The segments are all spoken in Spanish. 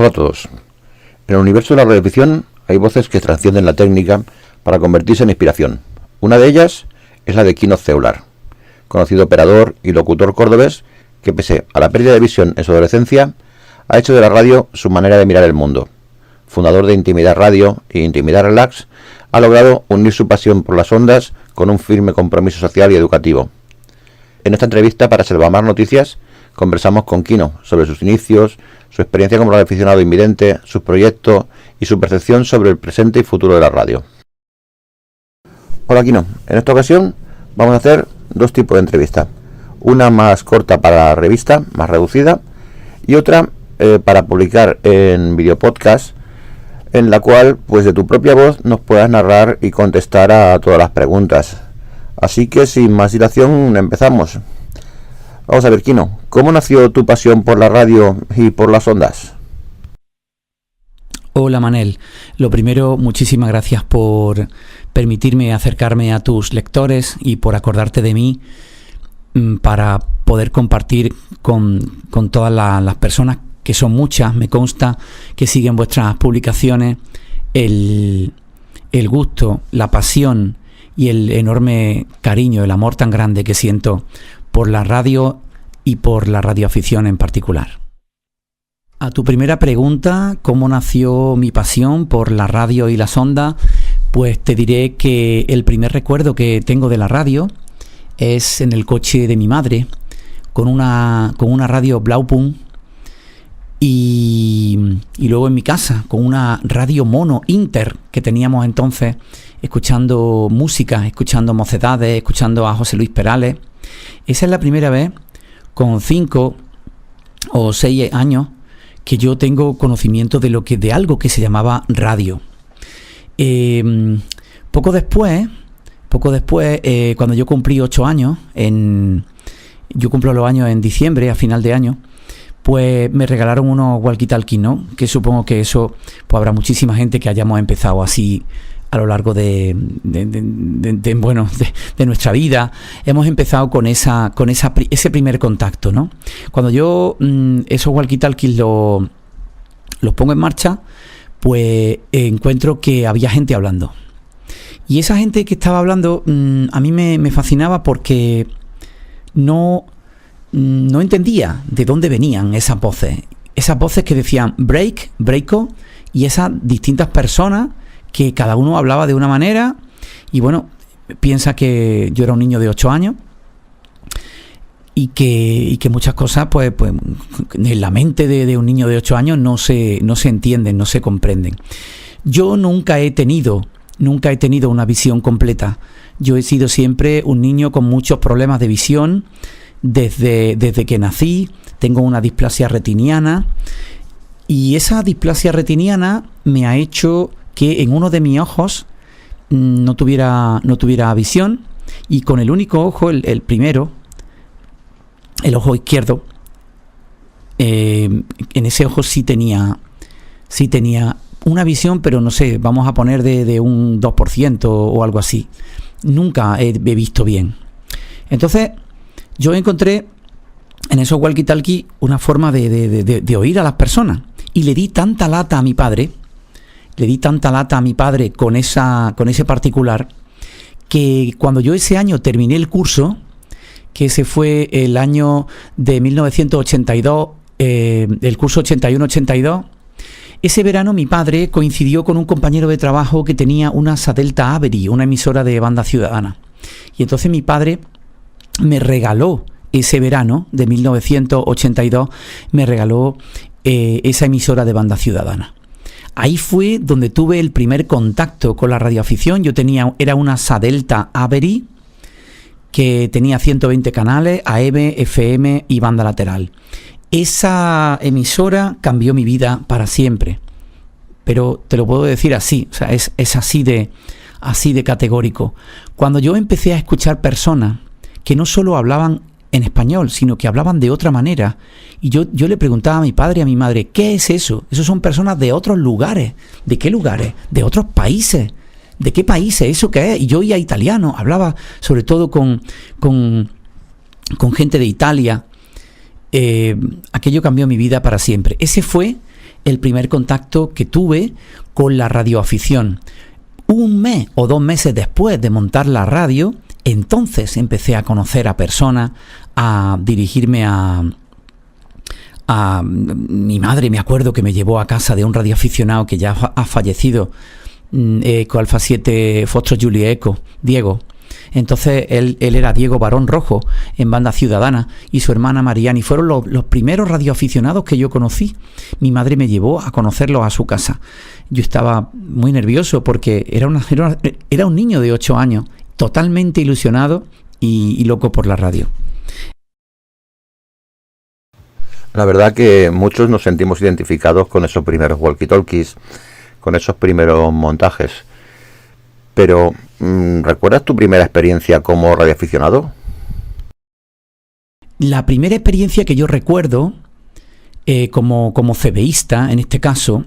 Hola a todos. En el universo de la radioficción hay voces que trascienden la técnica para convertirse en inspiración. Una de ellas es la de Quino Ceular, conocido operador y locutor cordobés que, pese a la pérdida de visión en su adolescencia, ha hecho de la radio su manera de mirar el mundo. Fundador de Intimidad Radio y Intimidad Relax, ha logrado unir su pasión por las ondas con un firme compromiso social y educativo. En esta entrevista para Selvamar Noticias conversamos con Quino sobre sus inicios, su experiencia como radioaficionado invidente, sus proyectos y su percepción sobre el presente y futuro de la radio. Hola Quino, en esta ocasión vamos a hacer dos tipos de entrevistas. Una más corta para la revista, más reducida, y otra para publicar en videopodcast, en la cual pues de tu propia voz nos puedas narrar y contestar a todas las preguntas. Así que sin más dilación empezamos. Vamos a ver, Quino, ¿cómo nació tu pasión por la radio y por las ondas? Hola Manel, lo primero, muchísimas gracias por permitirme acercarme a tus lectores y por acordarte de mí para poder compartir con todas las personas, que son muchas, me consta, que siguen vuestras publicaciones, el gusto, la pasión y el enorme cariño, el amor tan grande que siento por la radio y por la radioafición en particular. A tu primera pregunta, ¿cómo nació mi pasión por la radio y las ondas? Pues te diré que el primer recuerdo que tengo de la radio es en el coche de mi madre, con una radio Blaupunkt, y luego en mi casa, con una radio mono Inter que teníamos entonces, escuchando música, escuchando Mocedades, escuchando a José Luis Perales. Esa es la primera vez, con 5 o 6 años, que yo tengo conocimiento de algo que se llamaba radio. Poco después, cuando yo cumplí 8 años, yo cumplo los años en diciembre, a final de año, pues me regalaron unos walkie-talkie, ¿no? Que supongo que eso, pues habrá muchísima gente que hayamos empezado así a lo largo de nuestra vida. Hemos empezado con ese primer contacto, ¿no? Cuando yo esos walkie-talkies los pongo en marcha, pues encuentro que había gente hablando. Y esa gente que estaba hablando a mí me fascinaba porque no entendía de dónde venían esas voces que decían breako, y esas distintas personas que cada uno hablaba de una manera. Y bueno, piensa que yo era un niño de 8 años y que muchas cosas pues en la mente de un niño de 8 años no se entienden, no se comprenden. Yo nunca he tenido una visión completa. Yo he sido siempre un niño con muchos problemas de visión desde que nací. Tengo una displasia retiniana, y esa displasia retiniana me ha hecho que en uno de mis ojos no tuviera visión, y con el único ojo, el primero, el ojo izquierdo, en ese ojo sí tenía una visión, pero no sé, vamos a poner de un 2% o algo así. Nunca he visto bien. Entonces yo encontré en esos walkie-talkie una forma de oír a las personas, y le di tanta lata a mi padre con ese particular, que cuando yo ese año terminé el curso, que ese fue el año de 1982, el curso 81-82, ese verano mi padre coincidió con un compañero de trabajo que tenía una Sadelta Avery, una emisora de banda ciudadana. Y entonces mi padre me regaló ese verano de 1982, me regaló esa emisora de banda ciudadana. Ahí fue donde tuve el primer contacto con la radioafición. Era una Sadelta Avery que tenía 120 canales, AM, FM y banda lateral. Esa emisora cambió mi vida para siempre. Pero te lo puedo decir así, o sea, es así de categórico. Cuando yo empecé a escuchar personas que no solo hablaban en español, sino que hablaban de otra manera, y yo le preguntaba a mi padre y a mi madre, ¿qué es eso? Esos son personas de otros lugares. ¿De qué lugares? De otros países. ¿De qué países? ¿Eso qué es? Y yo oía italiano, hablaba sobre todo con gente de Italia. Aquello cambió mi vida para siempre. Ese fue el primer contacto que tuve con la radioafición. Un mes o 2 meses después de montar la radio, entonces empecé a conocer a personas, a dirigirme a mi madre. Me acuerdo que me llevó a casa de un radioaficionado que ya ha fallecido, Eco Alfa 7 Foxtrot Julie Eco, Diego. Entonces él era Diego Barón Rojo en Banda Ciudadana, y su hermana Mariani fueron los primeros radioaficionados que yo conocí. Mi madre me llevó a conocerlos a su casa. Yo estaba muy nervioso porque era un niño de 8 años, totalmente ilusionado y loco por la radio. La verdad que muchos nos sentimos identificados con esos primeros walkie-talkies, con esos primeros montajes. Pero, ¿recuerdas tu primera experiencia como radioaficionado? La primera experiencia que yo recuerdo, como CBista en este caso,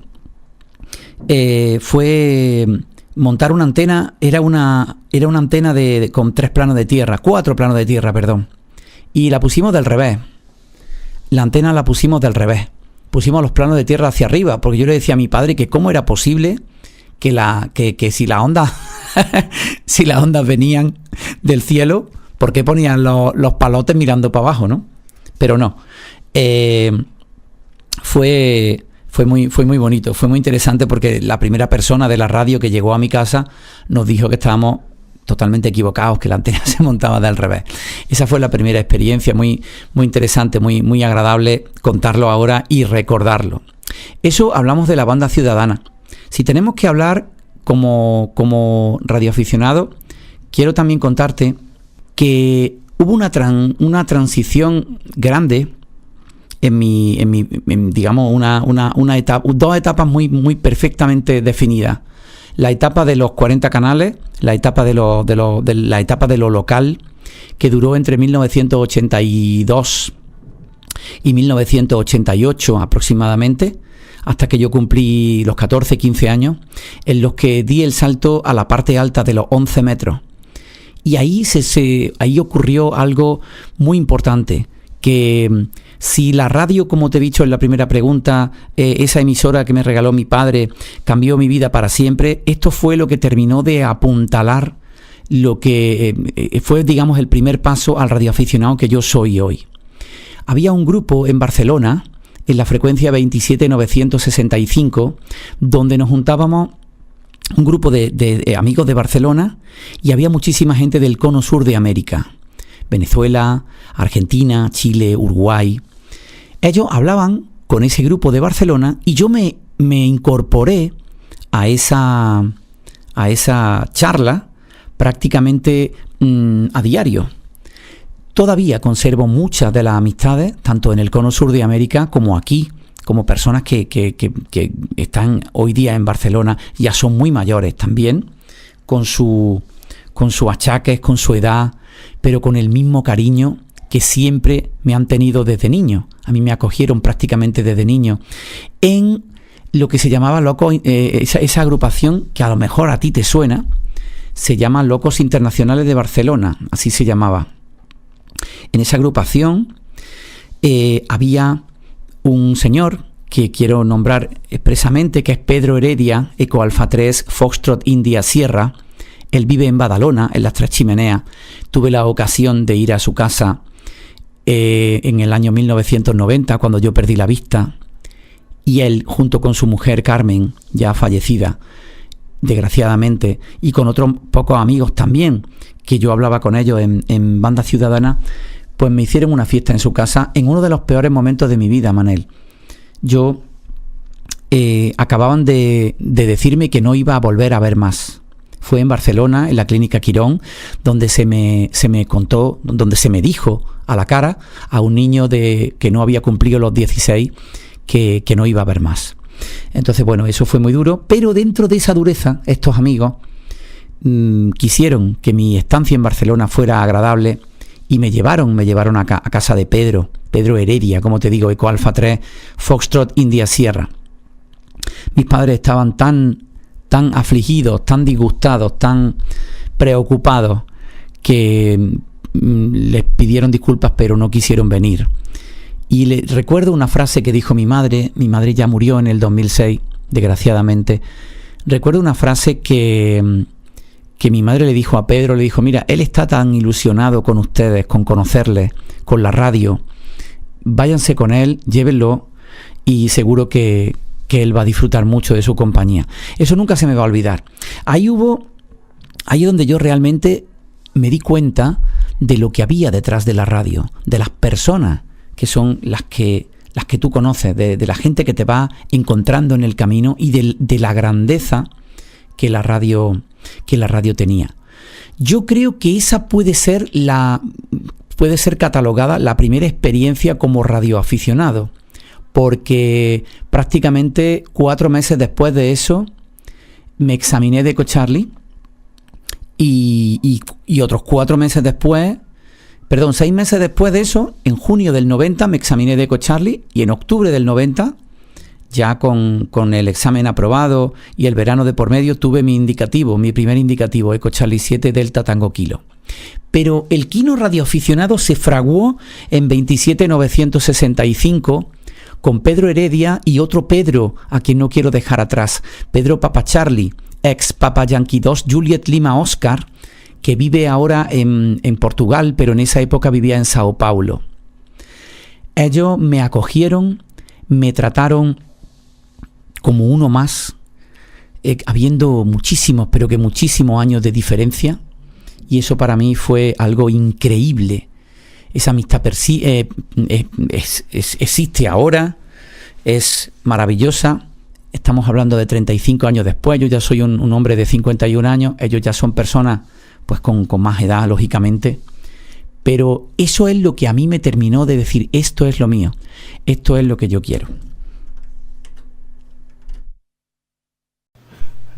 fue montar una antena. Era una antena con 4 planos de tierra, perdón. Y la pusimos del revés. La antena la pusimos del revés. Pusimos los planos de tierra hacia arriba, porque yo le decía a mi padre que cómo era posible que si las ondas si las ondas venían del cielo, ¿por qué ponían los palotes mirando para abajo, no? Pero no. Fue muy bonito, fue muy interesante, porque la primera persona de la radio que llegó a mi casa nos dijo que estábamos totalmente equivocados, que la antena se montaba del revés. Esa fue la primera experiencia, muy, muy interesante, muy, muy agradable contarlo ahora y recordarlo. Eso hablamos de la Banda Ciudadana. Si tenemos que hablar como radioaficionado, quiero también contarte que hubo una transición grande digamos, una etapa, 2 etapas muy, muy perfectamente definidas. La etapa de los 40 canales, la etapa de la etapa de lo local, que duró entre 1982 y 1988 aproximadamente, hasta que yo cumplí los 14, 15 años, en los que di el salto a la parte alta de los 11 metros. Y ahí ahí ocurrió algo muy importante, que si la radio, como te he dicho en la primera pregunta, esa emisora que me regaló mi padre, cambió mi vida para siempre, esto fue lo que terminó de apuntalar lo que fue, digamos, el primer paso al radioaficionado que yo soy hoy. Había un grupo en Barcelona, en la frecuencia 27965, donde nos juntábamos un grupo de amigos de Barcelona, y había muchísima gente del cono sur de América, Venezuela, Argentina, Chile, Uruguay. Ellos hablaban con ese grupo de Barcelona, y yo me incorporé a esa charla prácticamente a diario. Todavía conservo muchas de las amistades, tanto en el cono sur de América como aquí, como personas que están hoy día en Barcelona, ya son muy mayores también, con sus achaques, con su edad, pero con el mismo cariño que siempre me han tenido desde niño. A mí me acogieron prácticamente desde niño en lo que se llamaba esa agrupación, que a lo mejor a ti te suena, se llama Locos Internacionales de Barcelona, así se llamaba. En esa agrupación había un señor que quiero nombrar expresamente, que es Pedro Heredia, Eco Alfa 3 Foxtrot India Sierra. Él vive en Badalona, en las Tres Chimeneas. Tuve la ocasión de ir a su casa en el año 1990, cuando yo perdí la vista, y él, junto con su mujer Carmen, ya fallecida desgraciadamente, y con otros pocos amigos también, que yo hablaba con ellos en Banda Ciudadana, pues me hicieron una fiesta en su casa en uno de los peores momentos de mi vida, Manel. Yo acababan de decirme que no iba a volver a ver más. Fue en Barcelona, en la Clínica Quirón, donde se me contó, donde se me dijo a la cara a un niño que no había cumplido los 16 que no iba a ver más. Entonces, bueno, eso fue muy duro, pero dentro de esa dureza, estos amigos quisieron que mi estancia en Barcelona fuera agradable, y me llevaron a casa de Pedro Heredia, como te digo, Eco Alfa 3 Foxtrot India Sierra. Mis padres estaban tan afligidos, tan disgustados, tan preocupados, que les pidieron disculpas, pero no quisieron venir. Y recuerdo una frase que dijo mi madre ya murió en el 2006, desgraciadamente. Recuerdo una frase que mi madre le dijo a Pedro, le dijo, mira, él está tan ilusionado con ustedes, con conocerles, con la radio, váyanse con él, llévenlo y seguro que él va a disfrutar mucho de su compañía. Eso nunca se me va a olvidar. Ahí es donde yo realmente me di cuenta de lo que había detrás de la radio, de las personas que son las que tú conoces, de la gente que te va encontrando en el camino y de la grandeza que la radio tenía. Yo creo que esa puede ser catalogada la primera experiencia como radioaficionado, porque prácticamente 4 meses después de eso me examiné de EcoCharlie y otros 6 meses después de eso, en junio del 90 me examiné de EcoCharlie y en octubre del 90, ya con el examen aprobado y el verano de por medio, tuve mi primer indicativo, EcoCharlie 7 Delta Tango Kilo. Pero el Kino radioaficionado se fraguó en 27965 con Pedro Heredia y otro Pedro, a quien no quiero dejar atrás, Pedro Papa Charlie, ex Papa Yankee 2 Juliet Lima Oscar, que vive ahora en Portugal, pero en esa época vivía en Sao Paulo. Ellos me acogieron, me trataron como uno más, habiendo muchísimos años de diferencia, y eso para mí fue algo increíble. Esa amistad existe ahora, es maravillosa. Estamos hablando de 35 años después. Yo ya soy un hombre de 51 años, ellos ya son personas pues con más edad, lógicamente. Pero eso es lo que a mí me terminó de decir, esto es lo mío, esto es lo que yo quiero.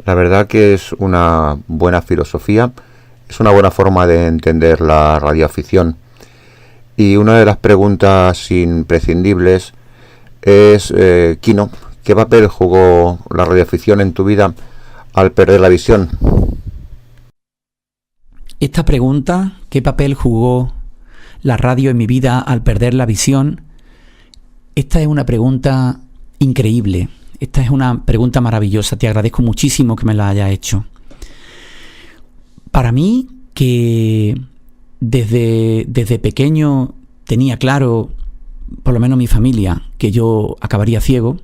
La verdad que es una buena filosofía, es una buena forma de entender la radioafición. Y una de las preguntas imprescindibles es, Kino, ¿qué papel jugó la radioafición en tu vida al perder la visión? Esta pregunta, ¿qué papel jugó la radio en mi vida al perder la visión? Esta es una pregunta increíble. Esta es una pregunta maravillosa. Te agradezco muchísimo que me la hayas hecho. Para mí, que desde pequeño tenía claro, por lo menos mi familia, que yo acabaría ciego,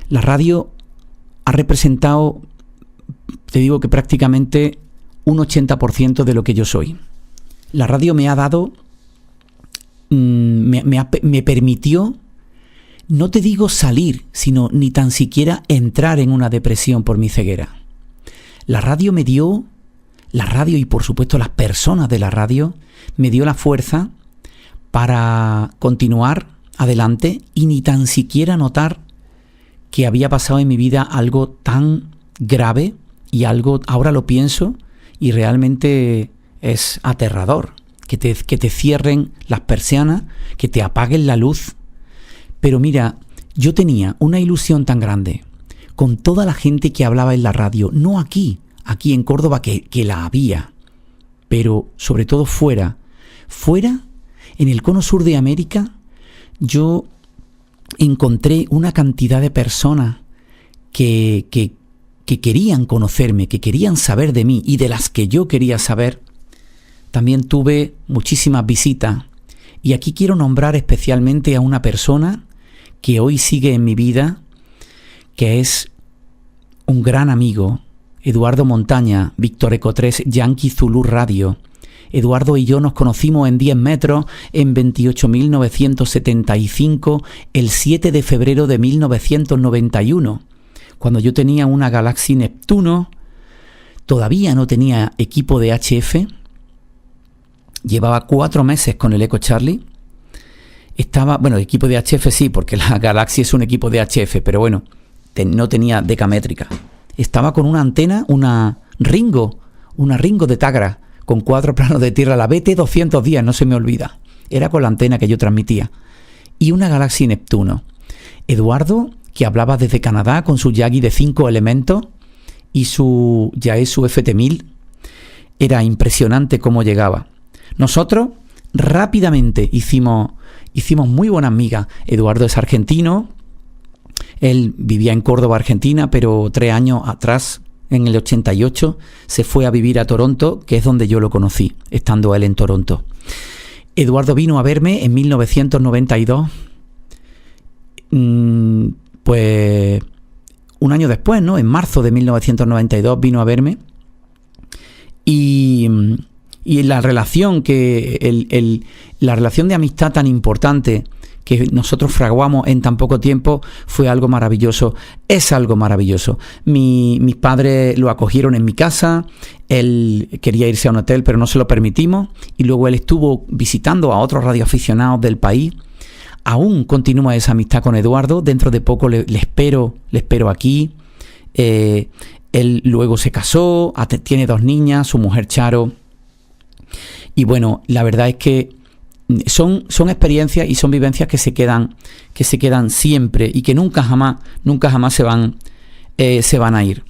la radio ha representado, te digo que prácticamente un 80% de lo que yo soy. La radio me ha dado, me permitió, no te digo salir, sino ni tan siquiera entrar en una depresión por mi ceguera. La radio y por supuesto las personas de la radio, me dio la fuerza para continuar adelante y ni tan siquiera notar que había pasado en mi vida algo tan grave y algo, ahora lo pienso y realmente es aterrador, que te cierren las persianas, que te apaguen la luz. Pero mira, yo tenía una ilusión tan grande con toda la gente que hablaba en la radio, no aquí en Córdoba, que la había, pero sobre todo fuera, en el cono sur de América, yo encontré una cantidad de personas que querían conocerme, que querían saber de mí y de las que yo quería saber. También tuve muchísimas visitas y aquí quiero nombrar especialmente a una persona que hoy sigue en mi vida, que es un gran amigo, Eduardo Montaña, Víctor Eco 3, Yankee Zulu Radio. Eduardo y yo nos conocimos en 10 metros en 28.975 el 7 de febrero de 1991, cuando yo tenía una Galaxy Neptuno, todavía no tenía equipo de HF, llevaba 4 meses con el EcoCharlie, equipo de HF sí, porque la Galaxy es un equipo de HF, pero bueno, no tenía decamétrica. Estaba con una antena, una Ringo de Tagra, con 4 planos de tierra, la BT210, no se me olvida. Era con la antena que yo transmitía. Y una Galaxy Neptuno. Eduardo, que hablaba desde Canadá con su Yagi de 5 elementos y su Yaesu FT1000, era impresionante cómo llegaba. Nosotros rápidamente hicimos hicimos muy buenas migas. Eduardo es argentino, él vivía en Córdoba, Argentina, pero 3 años atrás, en el 88, se fue a vivir a Toronto, que es donde yo lo conocí, estando él en Toronto. Eduardo vino a verme en 1992, pues un año después, ¿no? En marzo de 1992 vino a verme y la relación la relación de amistad tan importante que nosotros fraguamos en tan poco tiempo fue algo maravilloso, es algo maravilloso. Mis padres lo acogieron en mi casa, él quería irse a un hotel pero no se lo permitimos, y luego él estuvo visitando a otros radioaficionados del país. Aún continúa esa amistad con Eduardo, dentro de poco le espero aquí. Él luego se casó, tiene 2 niñas, su mujer Charo, y bueno, la verdad es que son experiencias y son vivencias que se quedan siempre y que nunca jamás se van a ir.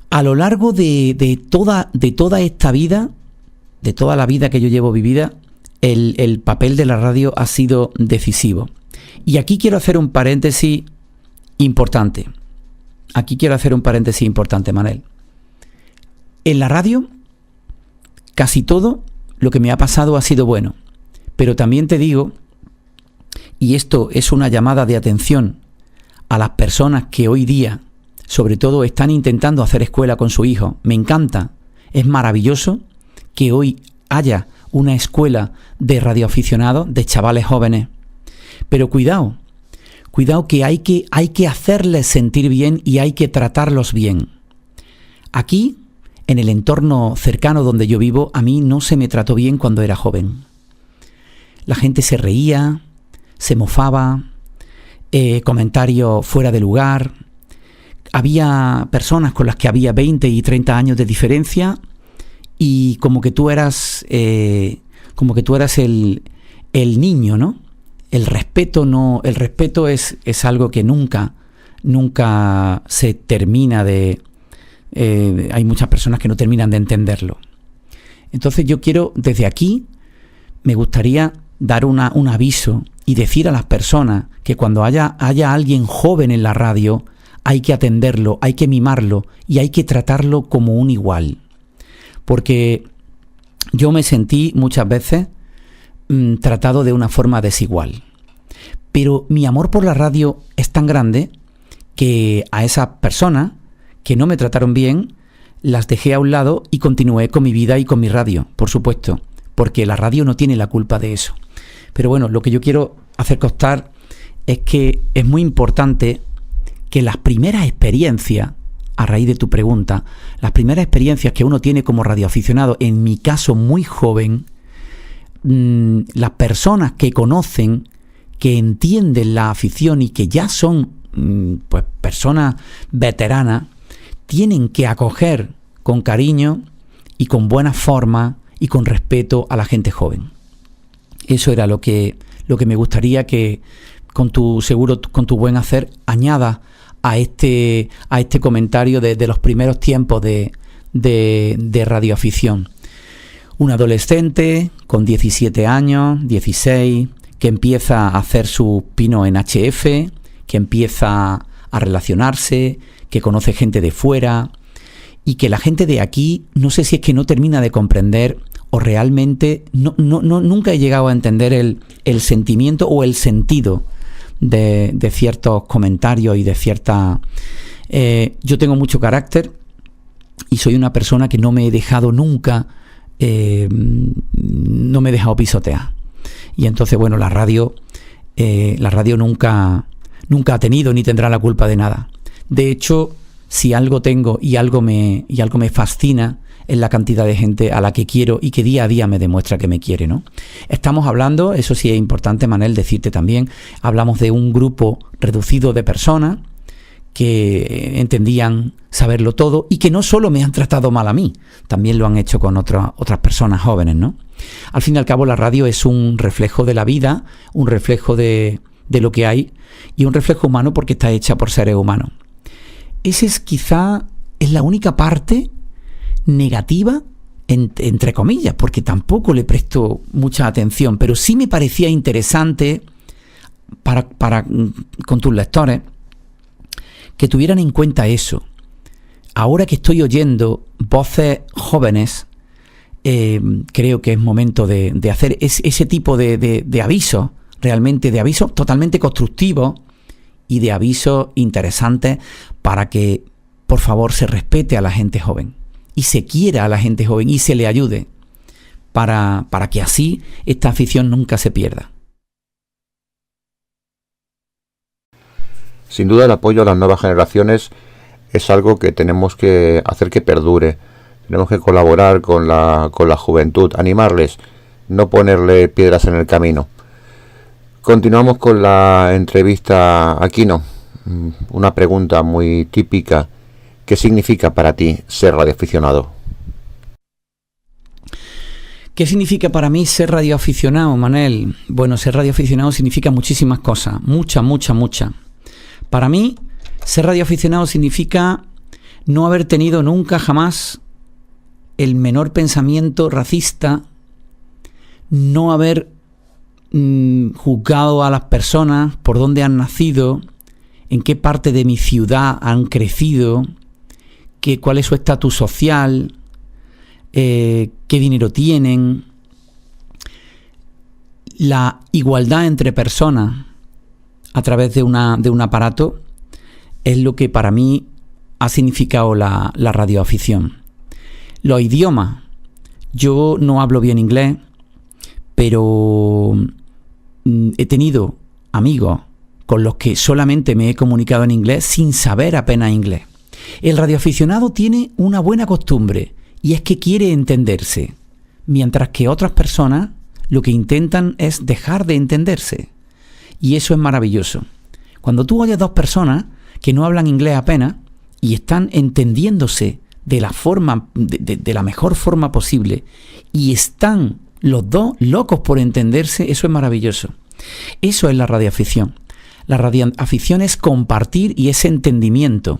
A lo largo de toda esta vida, de toda la vida que yo llevo vivida, el papel de la radio ha sido decisivo. Y aquí quiero hacer un paréntesis importante. Manel. En la radio, casi todo lo que me ha pasado ha sido bueno. Pero también te digo, y esto es una llamada de atención a las personas que hoy día, sobre todo, están intentando hacer escuela con su hijo. Me encanta, es maravilloso que hoy haya una escuela de radioaficionados, de chavales jóvenes. Pero cuidado que hay que hacerles sentir bien y hay que tratarlos bien. Aquí, en el entorno cercano donde yo vivo, a mí no se me trató bien cuando era joven. La gente se reía, se mofaba, comentarios fuera de lugar. Había personas con las que había 20 y 30 años de diferencia y como que tú eras el niño, ¿no? El respeto es algo que nunca se termina de... hay muchas personas que no terminan de entenderlo. Entonces yo quiero, desde aquí, me gustaría dar un aviso y decir a las personas que cuando haya alguien joven en la radio, hay que atenderlo, hay que mimarlo y hay que tratarlo como un igual. Porque yo me sentí muchas veces tratado de una forma desigual. Pero mi amor por la radio es tan grande que a esas personas que no me trataron bien, las dejé a un lado y continué con mi vida y con mi radio, por supuesto, porque la radio no tiene la culpa de eso. Pero bueno, lo que yo quiero hacer constar es que es muy importante que las primeras experiencias, a raíz de tu pregunta, las primeras experiencias que uno tiene como radioaficionado, en mi caso muy joven, las personas que conocen, que entienden la afición y que ya son pues personas veteranas, tienen que acoger con cariño y con buena forma y con respeto a la gente joven. Eso era lo que me gustaría que con tu buen hacer añadas a este comentario de los primeros tiempos de radioafición. Un adolescente con 17 años, 16, que empieza a hacer su pino en HF, que empieza a relacionarse, que conoce gente de fuera y que la gente de aquí, no sé si es que no termina de comprender o realmente nunca he llegado a entender el sentimiento o el sentido de ciertos comentarios y de cierta... yo tengo mucho carácter y soy una persona que no me he dejado nunca, no me he dejado pisotear. Y entonces, bueno, la radio nunca ha tenido ni tendrá la culpa de nada. De hecho, si algo tengo y algo me fascina, es la cantidad de gente a la que quiero y que día a día me demuestra que me quiere, ¿no? Estamos hablando, eso sí es importante, Manel, decirte también, hablamos de un grupo reducido de personas que entendían saberlo todo y que no solo me han tratado mal a mí, también lo han hecho con otras personas jóvenes, ¿no? Al fin y al cabo, la radio es un reflejo de la vida, un reflejo de lo que hay y un reflejo humano porque está hecha por seres humanos. Ese es quizá la única parte negativa entre comillas, porque tampoco le presto mucha atención, pero sí me parecía interesante con tus lectores que tuvieran en cuenta eso. Ahora que estoy oyendo voces jóvenes, creo que es momento de hacer ese tipo de avisos, realmente de avisos totalmente constructivos y de avisos interesantes para que, por favor, se respete a la gente joven y se quiera a la gente joven y se le ayude para que así esta afición nunca se pierda. Sin duda el apoyo a las nuevas generaciones es algo que tenemos que hacer que perdure. Tenemos que colaborar con la juventud, animarles, no ponerle piedras en el camino. Continuamos con la entrevista a Quino. Una pregunta muy típica. ¿Qué significa para ti ser radioaficionado? ¿Qué significa para mí ser radioaficionado, Manel? Bueno, ser radioaficionado significa muchísimas cosas. Mucha. Para mí, ser radioaficionado significa no haber tenido nunca jamás el menor pensamiento racista, no haber juzgado a las personas por dónde han nacido, en qué parte de mi ciudad han crecido, cuál es su estatus social, qué dinero tienen. La igualdad entre personas a través de un aparato es lo que para mí ha significado la radioafición. Los idiomas. Yo no hablo bien inglés, pero he tenido amigos con los que solamente me he comunicado en inglés sin saber apenas inglés. El radioaficionado tiene una buena costumbre y es que quiere entenderse, mientras que otras personas lo que intentan es dejar de entenderse. Y eso es maravilloso. Cuando tú oyes dos personas que no hablan inglés apenas y están entendiéndose de la mejor forma posible y están los dos locos por entenderse, eso es maravilloso. Eso es la radioafición. La radioafición es compartir y es entendimiento.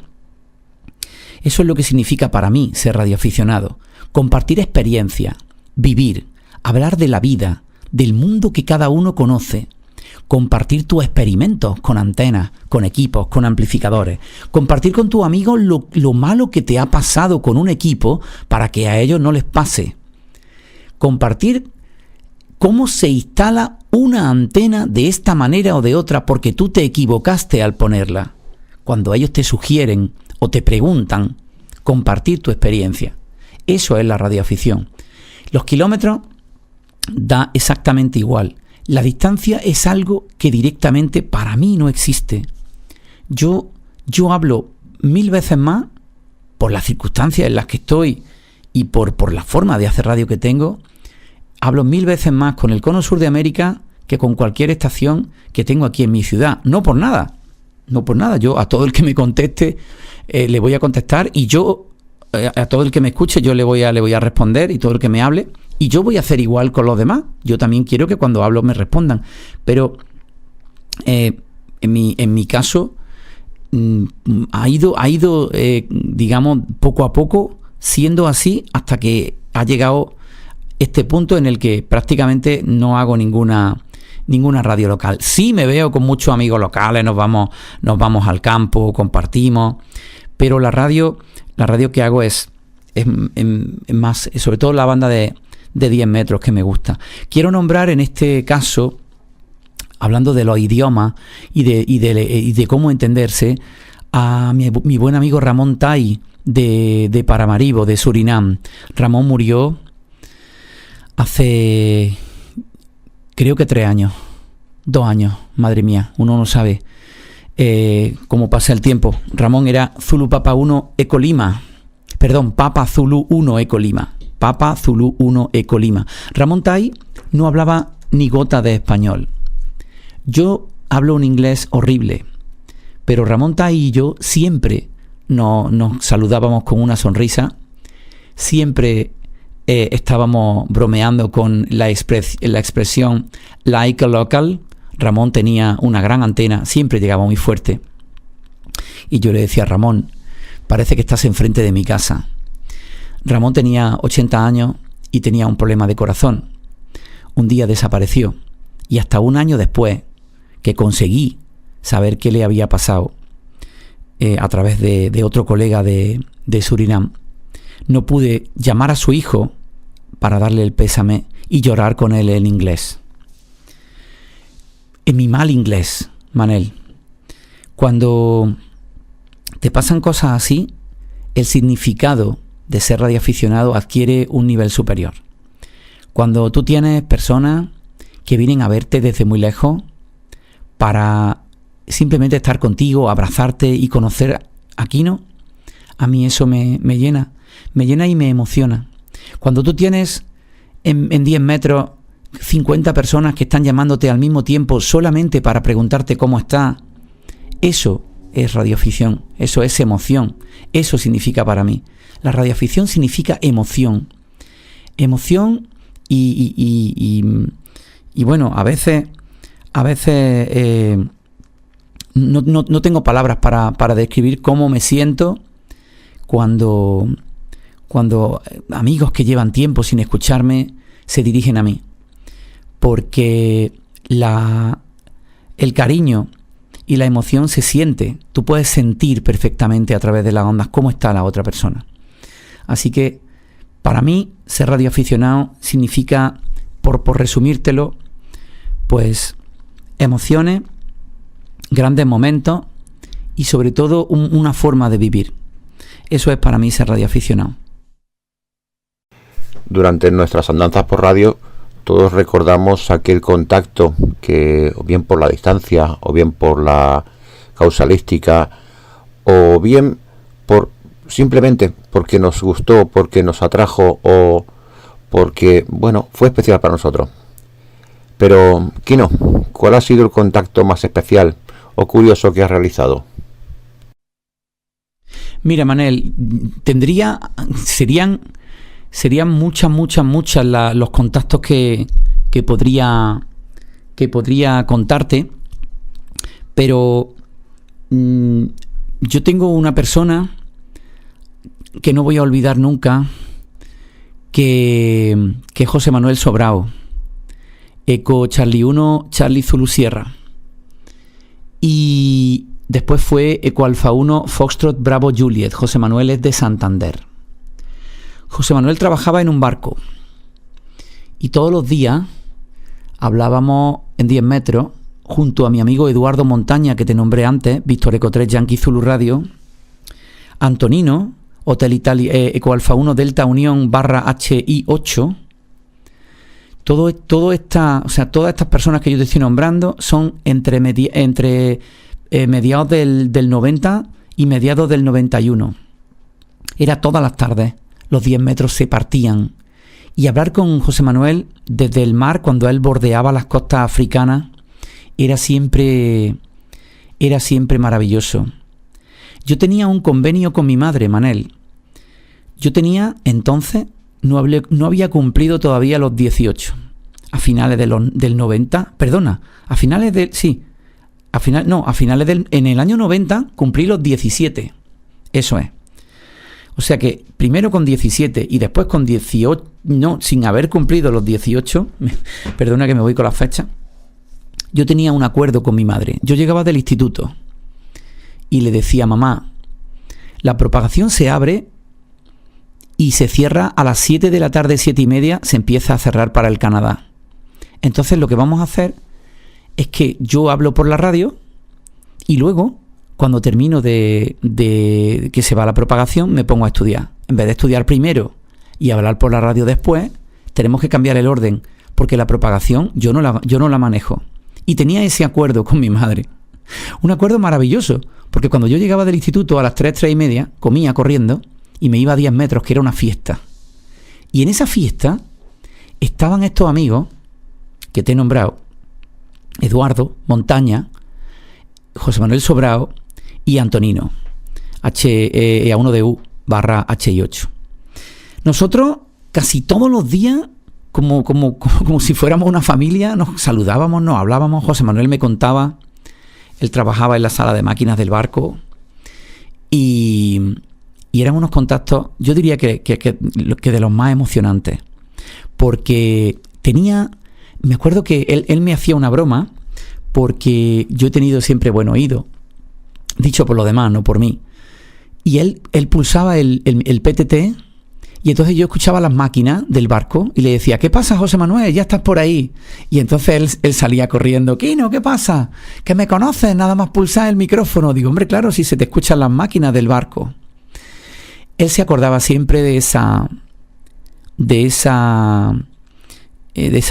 Eso es lo que significa para mí ser radioaficionado. Compartir experiencia, vivir, hablar de la vida, del mundo que cada uno conoce. Compartir tus experimentos con antenas, con equipos, con amplificadores. Compartir con tus amigos lo malo que te ha pasado con un equipo para que a ellos no les pase. Compartir cómo se instala una antena de esta manera o de otra porque tú te equivocaste al ponerla. Cuando ellos te sugieren o te preguntan, compartir tu experiencia. Eso es la radioafición. Los kilómetros da exactamente igual. La distancia es algo que directamente para mí no existe. Yo hablo 1000 veces más por las circunstancias en las que estoy y por la forma de hacer radio que tengo. Hablo 1000 veces más con el Cono Sur de América que con cualquier estación que tengo aquí en mi ciudad. No por nada. Yo a todo el que me conteste le voy a contestar y a todo el que me escuche yo le voy a responder y todo el que me hable. Y yo voy a hacer igual con los demás. Yo también quiero que cuando hablo me respondan. Pero en mi caso ha ido digamos, poco a poco siendo así hasta que ha llegado este punto en el que prácticamente no hago ninguna radio local. Sí me veo con muchos amigos locales, nos vamos al campo, compartimos, pero la radio que hago es más, sobre todo la banda de 10 metros que me gusta. Quiero nombrar en este caso, hablando de los idiomas y de cómo entenderse, a mi buen amigo Ramón Tai de Paramaribo, de Surinam. Ramón murió hace, creo que 3 años, 2 años, madre mía, uno no sabe cómo pasa el tiempo. Ramón era Zulu Papa 1 Eco Lima, Papa Zulu 1 Eco Lima. Papa Zulu 1 Eco Lima. Ramón Tai no hablaba ni gota de español. Yo hablo un inglés horrible, pero Ramón Tai y yo siempre nos saludábamos con una sonrisa, siempre estábamos bromeando con la expresión like a local. Ramón tenía una gran antena, siempre llegaba muy fuerte. Y yo le decía a Ramón, parece que estás enfrente de mi casa. Ramón tenía 80 años y tenía un problema de corazón. Un día desapareció y hasta un año después que conseguí saber qué le había pasado a través de otro colega de Surinam, no pude llamar a su hijo para darle el pésame y llorar con él en inglés. En mi mal inglés, Manel. Cuando te pasan cosas así, el significado de ser radioaficionado adquiere un nivel superior. Cuando tú tienes personas que vienen a verte desde muy lejos para simplemente estar contigo, abrazarte y conocer a Quino, a mí eso me llena y me emociona. Cuando tú tienes en 10 metros 50 personas que están llamándote al mismo tiempo solamente para preguntarte cómo está, eso es radioafición, eso es emoción, eso significa para mí. La radioafición significa emoción. Emoción y bueno, a veces no tengo palabras para describir cómo me siento cuando amigos que llevan tiempo sin escucharme se dirigen a mí. Porque el cariño y la emoción se siente. Tú puedes sentir perfectamente a través de las ondas cómo está la otra persona. Así que para mí ser radioaficionado significa, por resumírtelo, pues emociones, grandes momentos y sobre todo una forma de vivir. Eso es para mí ser radioaficionado. Durante nuestras andanzas por radio, todos recordamos aquel contacto que, o bien por la distancia, o bien por la causalística, o bien simplemente porque nos gustó, porque nos atrajo, o porque, bueno, fue especial para nosotros. Pero, Quino, ¿cuál ha sido el contacto más especial o curioso que has realizado? Mira, Manel, serían muchas los contactos que podría contarte, pero yo tengo una persona que no voy a olvidar nunca, que es José Manuel Sobrao, Eco Charlie 1, Charlie Zulu Sierra, y después fue Eco Alfa 1, Foxtrot Bravo Juliet. José Manuel es de Santander. José Manuel trabajaba en un barco y todos los días hablábamos en 10 metros junto a mi amigo Eduardo Montaña, que te nombré antes, Víctor Eco 3 Yankee Zulu Radio, Antonino, Hotel Italia, Eco Alfa 1 Delta Unión /HI 8. Todas estas personas que yo te estoy nombrando son entre mediados del 90 y mediados del 91. Era todas las tardes. Los 10 metros se partían. Y hablar con José Manuel desde el mar, cuando él bordeaba las costas africanas, era siempre maravilloso. Yo tenía un convenio con mi madre, Manel. Yo tenía entonces, no había cumplido todavía los 18. A finales del 90, perdona, en el año 90 cumplí los 17. Eso es. O sea que primero con 17 y después con 18, no, sin haber cumplido los 18, perdona que me voy con las fechas, yo tenía un acuerdo con mi madre. Yo llegaba del instituto y le decía: mamá, la propagación se abre y se cierra a las 7 de la tarde, 7:30, se empieza a cerrar para el Canadá. Entonces lo que vamos a hacer es que yo hablo por la radio y luego, cuando termino de que se va la propagación, me pongo a estudiar. En vez de estudiar primero y hablar por la radio después, tenemos que cambiar el orden, porque la propagación yo no la manejo. Y tenía ese acuerdo con mi madre. Un acuerdo maravilloso, porque cuando yo llegaba del instituto a las 3:30, comía corriendo y me iba a 10 metros, que era una fiesta. Y en esa fiesta estaban estos amigos que te he nombrado: Eduardo Montaña, José Manuel Sobrao y Antonino, A1DU /HI8. Nosotros casi todos los días, como si fuéramos una familia, nos saludábamos, nos hablábamos. José Manuel me contaba, él trabajaba en la sala de máquinas del barco y Y eran unos contactos, yo diría que de los más emocionantes. Porque me acuerdo que él me hacía una broma, porque yo he tenido siempre buen oído, dicho por los demás, no por mí. Y él pulsaba el PTT, y entonces yo escuchaba las máquinas del barco y le decía, ¿qué pasa, José Manuel? Ya estás por ahí. Y entonces él salía corriendo, Quino, ¿qué pasa? ¿Que me conoces? Nada más pulsar el micrófono. Digo, hombre, claro, si se te escuchan las máquinas del barco. Él se acordaba siempre de esa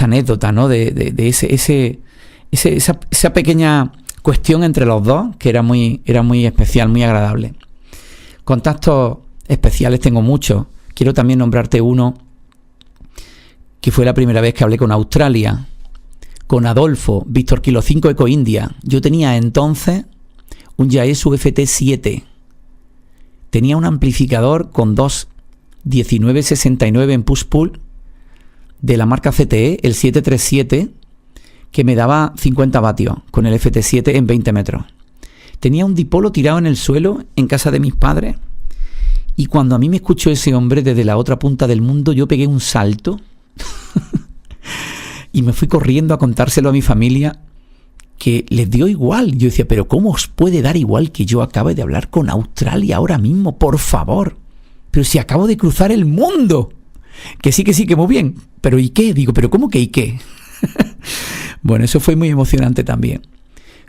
anécdota, ¿no? De esa pequeña cuestión entre los dos, que era muy especial, muy agradable. Contactos especiales tengo muchos. Quiero también nombrarte uno que fue la primera vez que hablé con Australia, con Adolfo, Víctor Kilo 5 Eco India. Yo tenía entonces un Yaesu FT7. Tenía un amplificador con dos 1969 en push-pull de la marca CTE, el 737, que me daba 50 vatios con el FT7 en 20 metros. Tenía un dipolo tirado en el suelo en casa de mis padres. Y cuando a mí me escuchó ese hombre desde la otra punta del mundo, yo pegué un salto y me fui corriendo a contárselo a mi familia, que les dio igual. Yo decía, pero ¿cómo os puede dar igual que yo acabe de hablar con Australia ahora mismo? Por favor. Pero si acabo de cruzar el mundo. Que sí, que muy bien. Pero ¿y qué? Digo, ¿pero cómo que y qué? Bueno, eso fue muy emocionante también.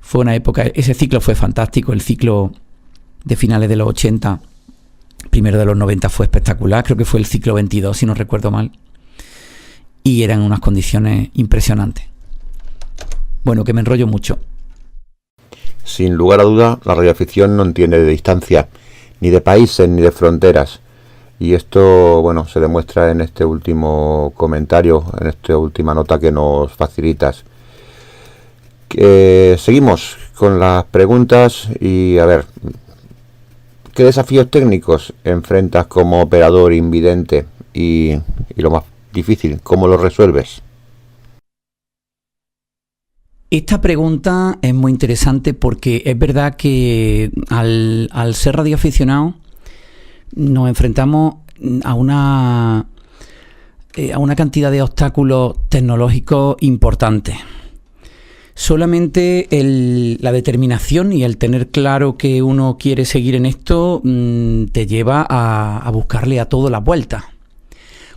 Fue una época, ese ciclo fue fantástico. El ciclo de finales de los 80, primero de los 90 fue espectacular. Creo que fue el ciclo 22, si no recuerdo mal. Y eran unas condiciones impresionantes. Bueno, que me enrollo mucho. Sin lugar a duda, la radioafición no entiende de distancia, ni de países, ni de fronteras. Y esto, bueno, se demuestra en este último comentario, en esta última nota que nos facilitas. Seguimos con las preguntas y, a ver, ¿qué desafíos técnicos enfrentas como operador invidente? Y lo más difícil, ¿cómo lo resuelves? Esta pregunta es muy interesante porque es verdad que al ser radioaficionado nos enfrentamos a una cantidad de obstáculos tecnológicos importantes. Solamente la determinación y el tener claro que uno quiere seguir en esto te lleva a buscarle a todo la vuelta.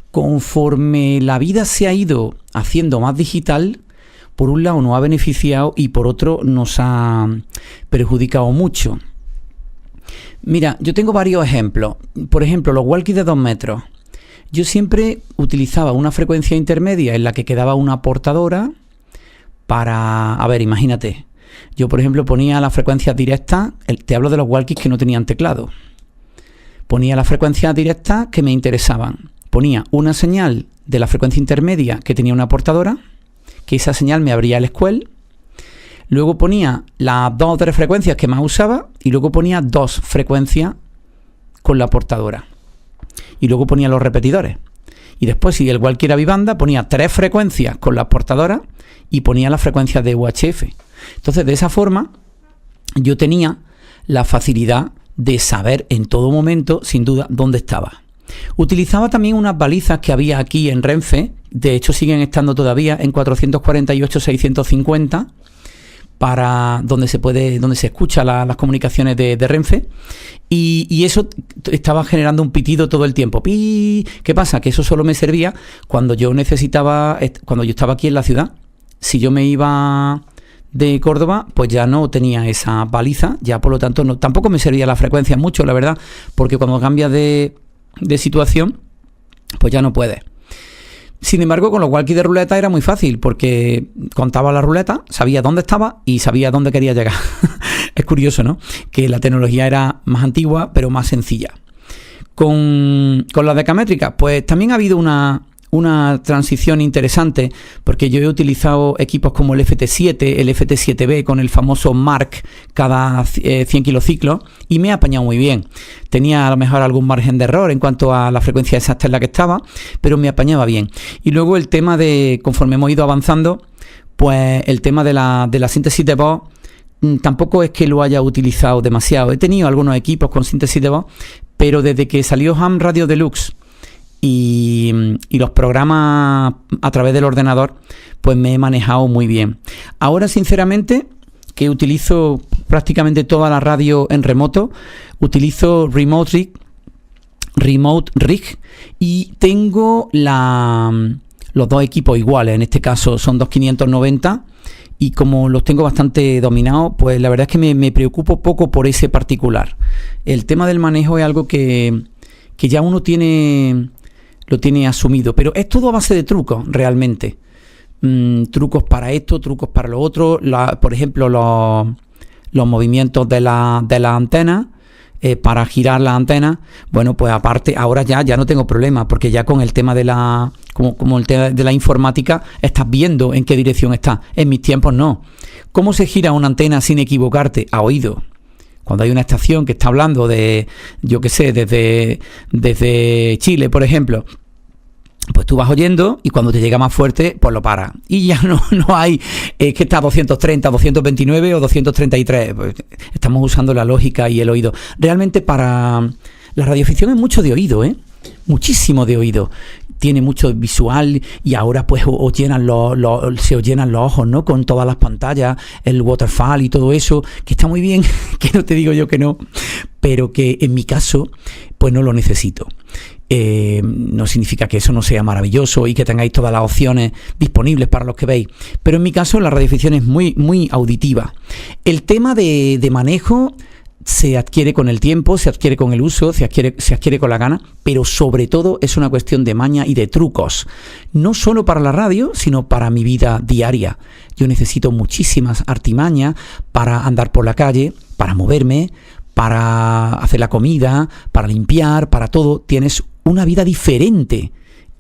Conforme la vida se ha ido haciendo más digital, por un lado nos ha beneficiado y por otro nos ha perjudicado mucho. Mira, yo tengo varios ejemplos. Por ejemplo, los walkies de 2 metros. Yo siempre utilizaba una frecuencia intermedia en la que quedaba una portadora para... A ver, imagínate. Yo, por ejemplo, ponía las frecuencias directas. Te hablo de los walkies que no tenían teclado. Ponía las frecuencias directas que me interesaban. Ponía una señal de la frecuencia intermedia que tenía una portadora, que esa señal me abría el Squell. Luego ponía las 2 o 3 frecuencias que más usaba y luego ponía 2 frecuencias con la portadora. Y luego ponía los repetidores. Y después, si el walkie era bibanda, ponía 3 frecuencias con las portadoras y ponía las frecuencias de UHF. Entonces, de esa forma, yo tenía la facilidad de saber en todo momento, sin duda, dónde estaba. Utilizaba también unas balizas que había aquí en Renfe, de hecho siguen estando todavía en 448-650, para donde se escucha las comunicaciones de Renfe, y eso estaba generando un pitido todo el tiempo. ¡Pi! ¿Qué pasa? Que eso solo me servía cuando yo estaba aquí en la ciudad. Si yo me iba de Córdoba, pues ya no tenía esa baliza, ya por lo tanto tampoco me servía la frecuencia mucho, la verdad, porque cuando cambias de situación, pues ya no puedes. Sin embargo, con los walkies de ruleta era muy fácil, porque contaba la ruleta, sabía dónde estaba y sabía dónde quería llegar. Es curioso, ¿no? Que la tecnología era más antigua, pero más sencilla. Con las decamétricas, pues también ha habido una transición interesante, porque yo he utilizado equipos como el FT7, el FT7B con el famoso Mark cada 100 kilociclos y me ha apañado muy bien. Tenía a lo mejor algún margen de error en cuanto a la frecuencia exacta en la que estaba, pero me apañaba bien. Y luego el tema de, conforme hemos ido avanzando, pues el tema de la síntesis de voz tampoco es que lo haya utilizado demasiado. He tenido algunos equipos con síntesis de voz, pero desde que salió Ham Radio Deluxe y los programas a través del ordenador, pues me he manejado muy bien. Ahora, sinceramente, que utilizo prácticamente toda la radio en remoto, utilizo Remote Rig y tengo los dos equipos iguales. En este caso son dos 590 y como los tengo bastante dominados, pues la verdad es que me preocupo poco por ese particular. El tema del manejo es algo que ya uno lo tiene asumido, pero es todo a base de trucos realmente. Trucos para esto, trucos para lo otro. Por ejemplo, los movimientos de la antena, para girar la antena. Bueno, pues aparte, ahora ya no tengo problema, porque ya con el tema de como el tema de la informática, estás viendo en qué dirección está. En mis tiempos no. ¿Cómo se gira una antena sin equivocarte? A oído. Cuando hay una estación que está hablando de, yo qué sé, desde Chile, por ejemplo, pues tú vas oyendo y cuando te llega más fuerte, pues lo paras. Y ya no hay que está a 230, 229 o 233. Pues estamos usando la lógica y el oído. Realmente para la radioficción es mucho de oído, muchísimo de oído. Tiene mucho visual y ahora pues se os llenan los ojos, ¿no? Con todas las pantallas, el waterfall y todo eso, que está muy bien, que no te digo yo que no, pero que en mi caso pues no lo necesito. No significa que eso no sea maravilloso y que tengáis todas las opciones disponibles para los que veis, pero en mi caso la radioficción es muy, muy auditiva. El tema de manejo se adquiere con el tiempo, se adquiere con el uso, se adquiere con la gana, pero sobre todo es una cuestión de maña y de trucos, no solo para la radio, sino para mi vida diaria. Yo necesito muchísimas artimañas para andar por la calle, para moverme, para hacer la comida, para limpiar, para todo. Tienes una vida diferente.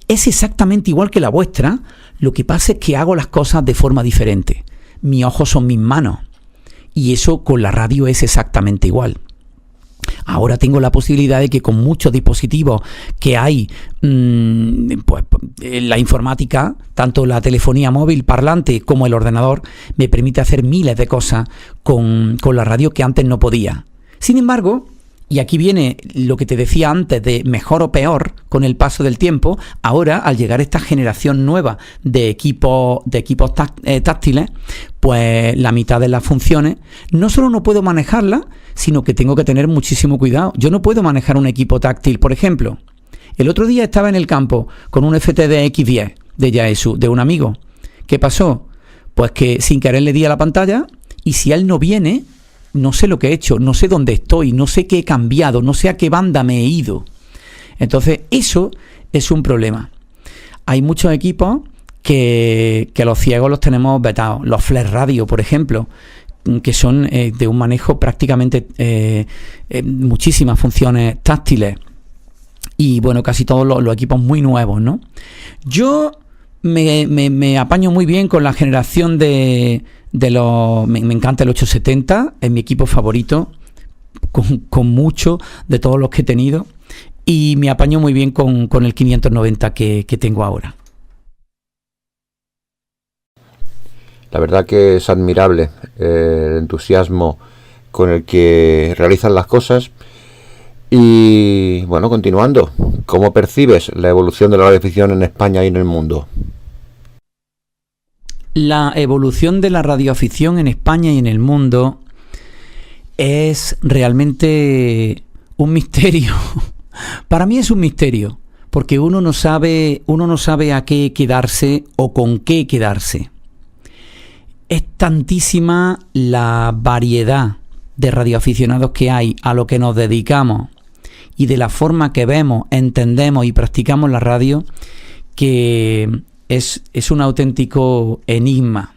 Es exactamente igual que la vuestra, lo que pasa es que hago las cosas de forma diferente. Mis ojos son mis manos. Y eso con la radio es exactamente igual. Ahora tengo la posibilidad de que con muchos dispositivos que hay, pues la informática, tanto la telefonía móvil parlante como el ordenador, me permite hacer miles de cosas con la radio que antes no podía. Sin embargo, y aquí viene lo que te decía antes de mejor o peor con el paso del tiempo, ahora al llegar esta generación nueva de equipos táctiles, pues la mitad de las funciones no solo no puedo manejarlas, sino que tengo que tener muchísimo cuidado. Yo no puedo manejar un equipo táctil, por ejemplo. El otro día estaba en el campo con un FTD X10 de Yaesu, de un amigo. ¿Qué pasó? Pues que sin querer le di a la pantalla y si él no viene, no sé lo que he hecho, no sé dónde estoy, no sé qué he cambiado, no sé a qué banda me he ido. Entonces, eso es un problema. Hay muchos equipos que los ciegos los tenemos vetados. Los Flash Radio, por ejemplo, que son de un manejo prácticamente muchísimas funciones táctiles. Y bueno, casi todos los equipos muy nuevos, ¿no? Yo me apaño muy bien con la generación de los... Me encanta el 870, es mi equipo favorito, con mucho de todos los que he tenido, y me apaño muy bien con el 590 que tengo ahora. La verdad que es admirable el entusiasmo con el que realizan las cosas. Y bueno, continuando, ¿cómo percibes la evolución de la radioficción en España y en el mundo? La evolución de la radioafición en España y en el mundo es realmente un misterio. Para mí es un misterio, porque uno no sabe a qué quedarse o con qué quedarse. Es tantísima la variedad de radioaficionados que hay a lo que nos dedicamos y de la forma que vemos, entendemos y practicamos la radio, que es un auténtico enigma.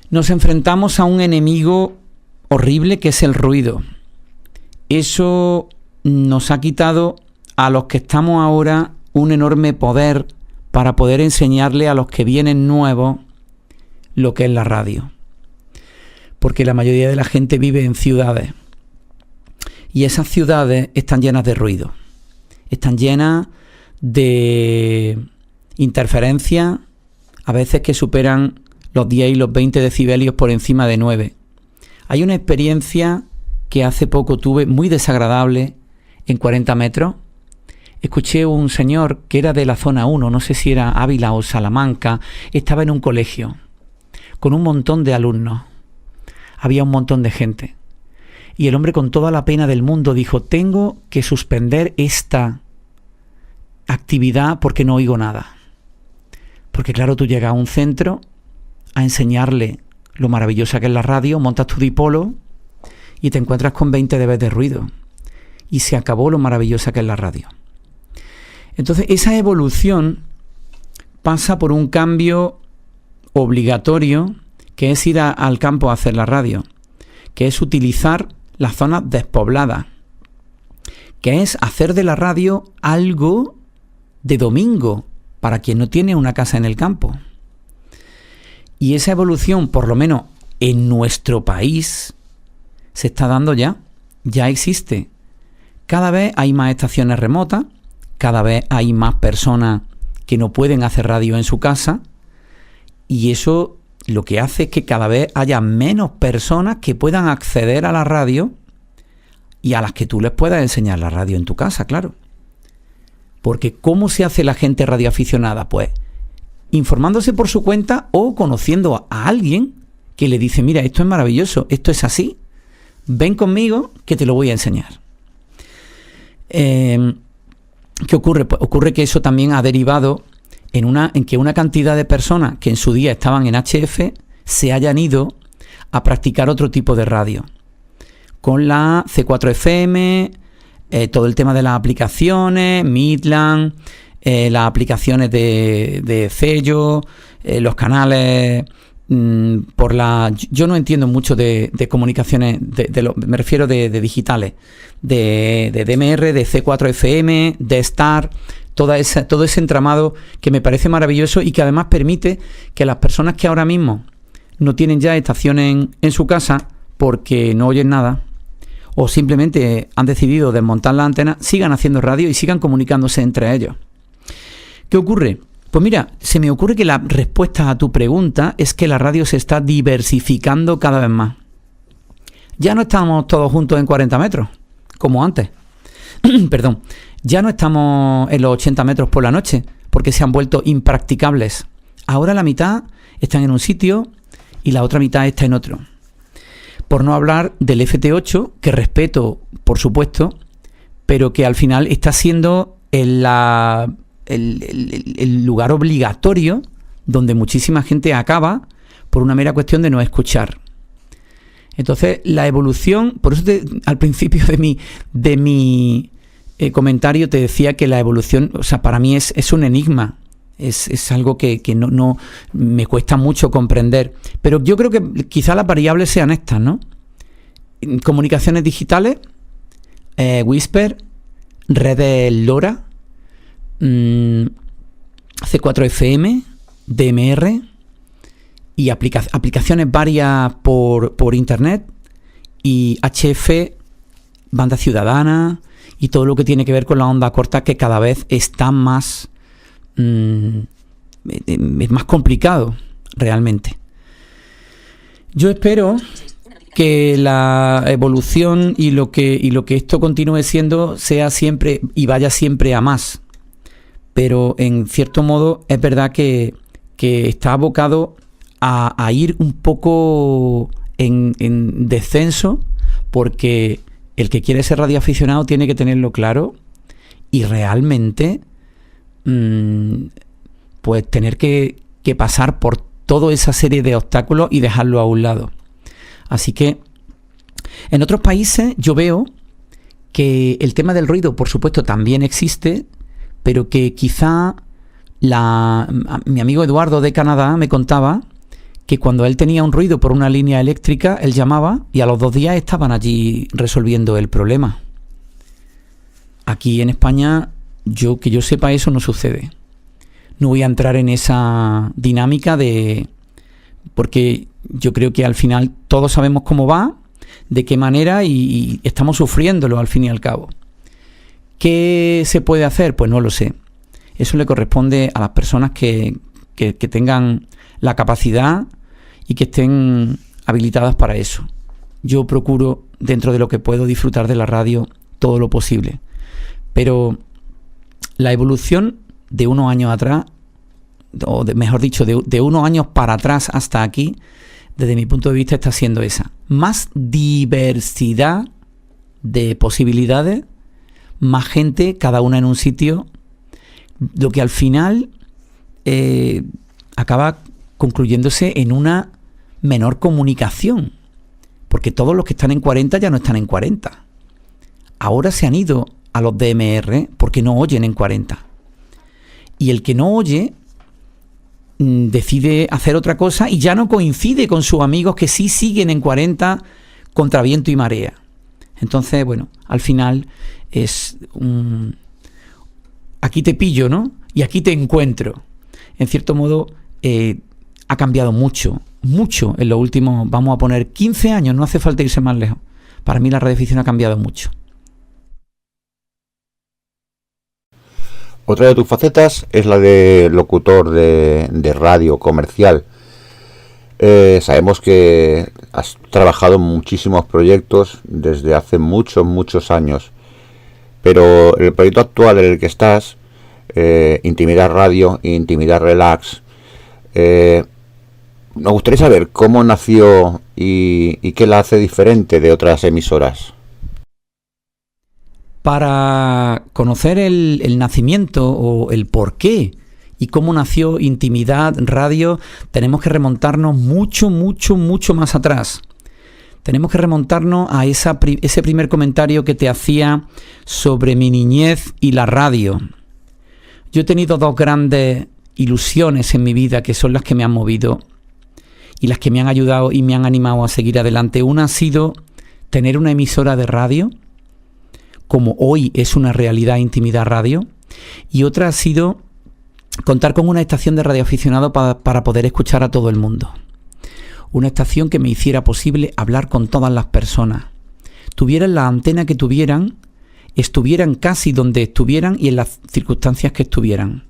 Nos enfrentamos a un enemigo horrible que es el ruido. Eso nos ha quitado a los que estamos ahora un enorme poder para poder enseñarle a los que vienen nuevos lo que es la radio. Porque la mayoría de la gente vive en ciudades. Y esas ciudades están llenas de ruido. Están llenas de interferencias, a veces que superan los 10 y los 20 decibelios por encima de 9. Hay una experiencia que hace poco tuve muy desagradable en 40 metros, escuché un señor que era de la zona 1, no sé si era Ávila o Salamanca, estaba en un colegio con un montón de alumnos. Había un montón de gente. Y el hombre, con toda la pena del mundo, dijo: tengo que suspender esta actividad porque no oigo nada. Porque claro, tú llegas a un centro a enseñarle lo maravillosa que es la radio, montas tu dipolo y te encuentras con 20 dB de ruido. Y se acabó lo maravillosa que es la radio. Entonces, esa evolución pasa por un cambio obligatorio, que es ir al campo a hacer la radio, que es utilizar las zonas despobladas, que es hacer de la radio algo de domingo para quien no tiene una casa en el campo. Y esa evolución, por lo menos en nuestro país, se está dando ya existe. Cada vez hay más estaciones remotas, cada vez hay más personas que no pueden hacer radio en su casa, y eso lo que hace es que cada vez haya menos personas que puedan acceder a la radio y a las que tú les puedas enseñar la radio en tu casa, claro. Porque ¿cómo se hace la gente radioaficionada? Pues informándose por su cuenta o conociendo a alguien que le dice: mira, esto es maravilloso, esto es así, ven conmigo que te lo voy a enseñar. ¿Qué ocurre? Pues ocurre que eso también ha derivado en que una cantidad de personas que en su día estaban en HF se hayan ido a practicar otro tipo de radio. Con la C4FM, todo el tema de las aplicaciones, Midland, las aplicaciones de Cello, los canales yo no entiendo mucho de comunicaciones, me refiero de digitales, de DMR, de C4FM, de Star, todo ese entramado que me parece maravilloso y que además permite que las personas que ahora mismo no tienen ya estaciones en su casa porque no oyen nada, o simplemente han decidido desmontar la antena, sigan haciendo radio y sigan comunicándose entre ellos. ¿Qué ocurre? Pues mira, se me ocurre que la respuesta a tu pregunta es que la radio se está diversificando cada vez más. Ya no estamos todos juntos en 40 metros, como antes. Perdón. Ya no estamos en los 80 metros por la noche, porque se han vuelto impracticables. Ahora la mitad están en un sitio y la otra mitad está en otro. Por no hablar del FT8, que respeto, por supuesto, pero que al final está siendo el lugar obligatorio donde muchísima gente acaba por una mera cuestión de no escuchar. Entonces, la evolución, por eso al principio de mi comentario te decía que la evolución, o sea, para mí es un enigma, es algo que no me cuesta mucho comprender, pero yo creo que quizá las variables sean estas, ¿no? Comunicaciones digitales, Whisper, redes LoRa, C4FM, DMR y aplicaciones varias por internet, y HF, banda ciudadana y todo lo que tiene que ver con la onda corta, que cada vez está más es más complicado realmente. Yo espero que la evolución y lo que esto continúe siendo sea siempre y vaya siempre a más, pero en cierto modo es verdad que está abocado a ir un poco en descenso, porque el que quiere ser radioaficionado tiene que tenerlo claro y realmente pues tener que pasar por toda esa serie de obstáculos y dejarlo a un lado. Así que en otros países yo veo que el tema del ruido, por supuesto, también existe, pero que quizá mi amigo Eduardo de Canadá me contaba que cuando él tenía un ruido por una línea eléctrica, él llamaba y a los 2 días estaban allí resolviendo el problema. Aquí en España, que yo sepa, eso no sucede. No voy a entrar en esa dinámica porque yo creo que al final todos sabemos cómo va, de qué manera, y estamos sufriéndolo al fin y al cabo. ¿Qué se puede hacer? Pues no lo sé. Eso le corresponde a las personas que tengan la capacidad y que estén habilitadas para eso. Yo procuro, dentro de lo que puedo, disfrutar de la radio todo lo posible. Pero la evolución de unos años atrás, mejor dicho, de unos años para atrás hasta aquí, desde mi punto de vista está siendo esa. Más diversidad de posibilidades, más gente, cada una en un sitio, lo que al final acaba concluyéndose en una menor comunicación, porque todos los que están en 40 ya no están en 40. Ahora se han ido a los DMR porque no oyen en 40. Y el que no oye decide hacer otra cosa y ya no coincide con sus amigos que sí siguen en 40 contra viento y marea. Entonces, bueno, al final es aquí te pillo, ¿no? Y aquí te encuentro. En cierto modo, ha cambiado mucho en los últimos, vamos a poner 15 años, no hace falta irse más lejos. Para mí la radioafición ha cambiado mucho. Otra de tus facetas es la de locutor de radio comercial. Sabemos que has trabajado en muchísimos proyectos desde hace muchos años, pero el proyecto actual en el que estás, Intimidad Radio e Intimidad Relax, nos gustaría saber cómo nació y qué la hace diferente de otras emisoras. Para conocer el nacimiento o el porqué y cómo nació Intimidad Radio, tenemos que remontarnos mucho más atrás. Tenemos que remontarnos a ese primer comentario que te hacía sobre mi niñez y la radio. Yo he tenido dos grandes ilusiones en mi vida que son las que me han movido y las que me han ayudado y me han animado a seguir adelante. Una ha sido tener una emisora de radio, como hoy es una realidad Intimidad Radio, y otra ha sido contar con una estación de radioaficionado para poder escuchar a todo el mundo. Una estación que me hiciera posible hablar con todas las personas. Tuvieran la antena que tuvieran, estuvieran casi donde estuvieran y en las circunstancias que estuvieran.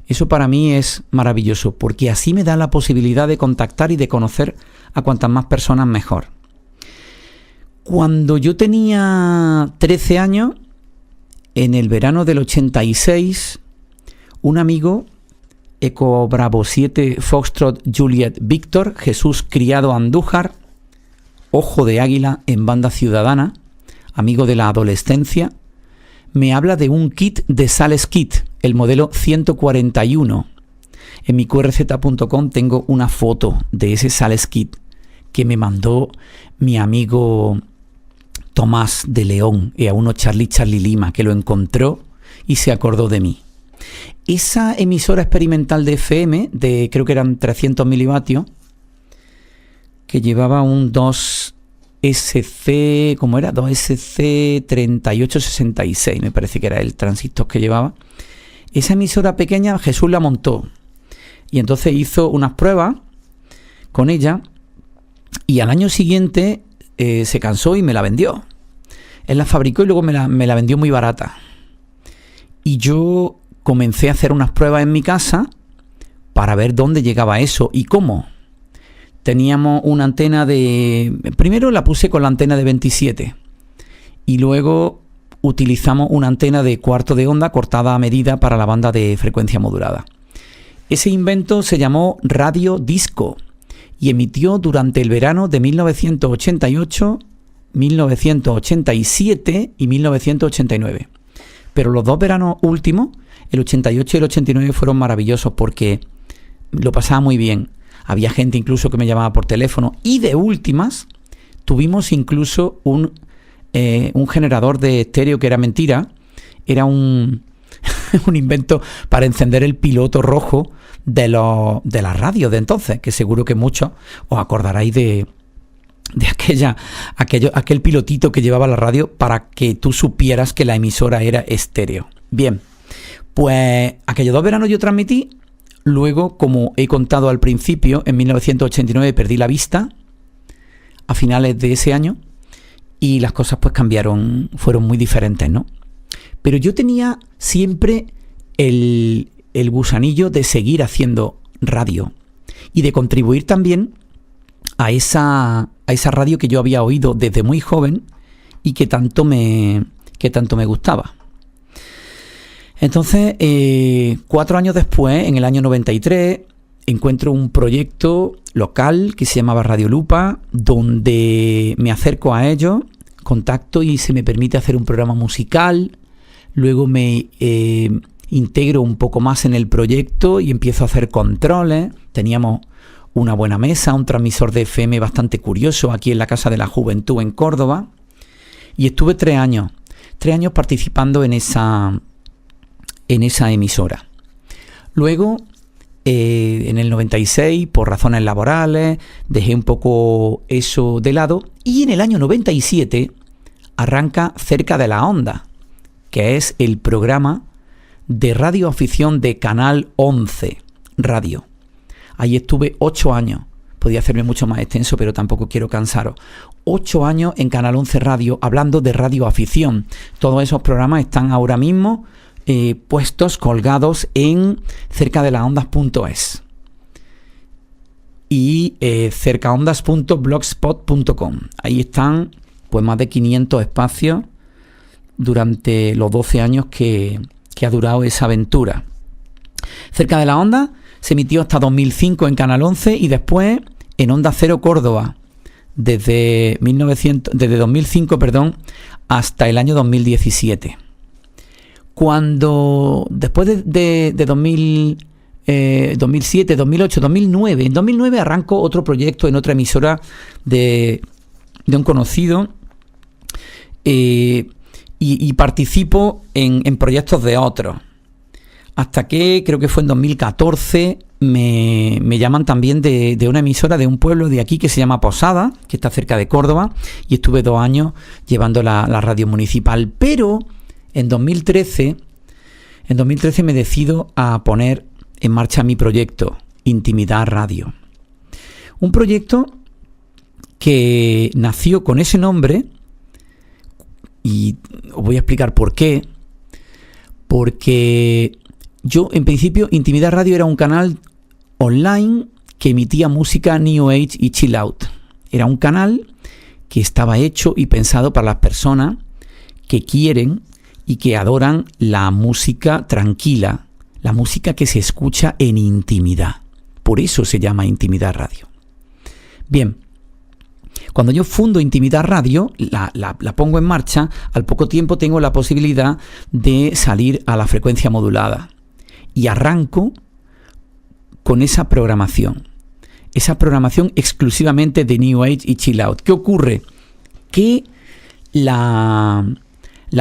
Eso para mí es maravilloso, porque así me da la posibilidad de contactar y de conocer a cuantas más personas mejor. Cuando yo tenía 13 años, en el verano del 86, un amigo, Eco Bravo 7 Foxtrot Juliet Víctor, Jesús Criado Andújar, Ojo de Águila en Banda Ciudadana, amigo de la adolescencia, me habla de un kit de Sales Kit, el modelo 141. En mi qrz.com tengo una foto de ese Sales Kit que me mandó mi amigo Tomás de León, y a uno Charlie Lima, que lo encontró y se acordó de mí. Esa emisora experimental de FM, creo que eran 300 milivatios, que llevaba un 2SC, ¿cómo era? 2SC 3866, me parece que era el transistor que llevaba. Esa emisora pequeña Jesús la montó y entonces hizo unas pruebas con ella y al año siguiente se cansó y me la vendió. Él la fabricó y luego me la vendió muy barata. Y yo comencé a hacer unas pruebas en mi casa para ver dónde llegaba eso y cómo. Teníamos una antena primero la puse con la antena de 27 y luego utilizamos una antena de cuarto de onda cortada a medida para la banda de frecuencia modulada. Ese invento se llamó Radio Disco y emitió durante el verano de 1988, 1987 y 1989. Pero los dos veranos últimos, el 88 y el 89, fueron maravillosos porque lo pasaba muy bien. Había gente incluso que me llamaba por teléfono y de últimas tuvimos incluso un generador de estéreo que era mentira. Era un invento para encender el piloto rojo de la radio de entonces, que seguro que muchos os acordaréis de aquel pilotito que llevaba la radio para que tú supieras que la emisora era estéreo. Bien, pues aquellos dos veranos yo transmití. Luego, como he contado al principio, en 1989 perdí la vista a finales de ese año y las cosas pues cambiaron, fueron muy diferentes, ¿no? Pero yo tenía siempre el gusanillo de seguir haciendo radio y de contribuir también a esa radio que yo había oído desde muy joven y que tanto me gustaba. Entonces, 4 años después, en el año 93, encuentro un proyecto local que se llamaba Radio Lupa, donde me acerco a ellos, contacto y se me permite hacer un programa musical. Luego me integro un poco más en el proyecto y empiezo a hacer controles. Teníamos una buena mesa, un transmisor de FM bastante curioso aquí en la Casa de la Juventud en Córdoba. Y estuve 3 años participando en esa emisora. Luego, en el 96, por razones laborales, dejé un poco eso de lado. Y en el año 97 arranca Cerca de la Onda, que es el programa de radioafición de Canal 11 Radio. Ahí estuve 8 años. Podía hacerme mucho más extenso, pero tampoco quiero cansaros. 8 años en Canal 11 Radio, hablando de radioafición. Todos esos programas están ahora mismo puestos, colgados en cercadelaondas.es y cercaondas.blogspot.com. Ahí están pues más de 500 espacios durante los 12 años que ha durado esa aventura. Cerca de la Onda se emitió hasta 2005 en Canal 11 y después en Onda Cero Córdoba desde 2005, hasta el año 2017. Cuando después de 2007, 2008, 2009, en 2009 arranco otro proyecto en otra emisora de un conocido y participo en proyectos de otros. Hasta que creo que fue en 2014 me llaman también de una emisora de un pueblo de aquí que se llama Posada, que está cerca de Córdoba, y estuve 2 años llevando la radio municipal. Pero en 2013 me decido a poner en marcha mi proyecto, Intimidad Radio. Un proyecto que nació con ese nombre, y os voy a explicar por qué. Porque yo, en principio, Intimidad Radio era un canal online que emitía música New Age y Chill Out. Era un canal que estaba hecho y pensado para las personas que quieren y que adoran la música tranquila, la música que se escucha en intimidad. Por eso se llama Intimidad Radio. Bien, cuando yo fundo Intimidad Radio, la pongo en marcha, al poco tiempo tengo la posibilidad de salir a la frecuencia modulada. Y arranco con esa programación exclusivamente de New Age y Chill Out. ¿Qué ocurre? Que la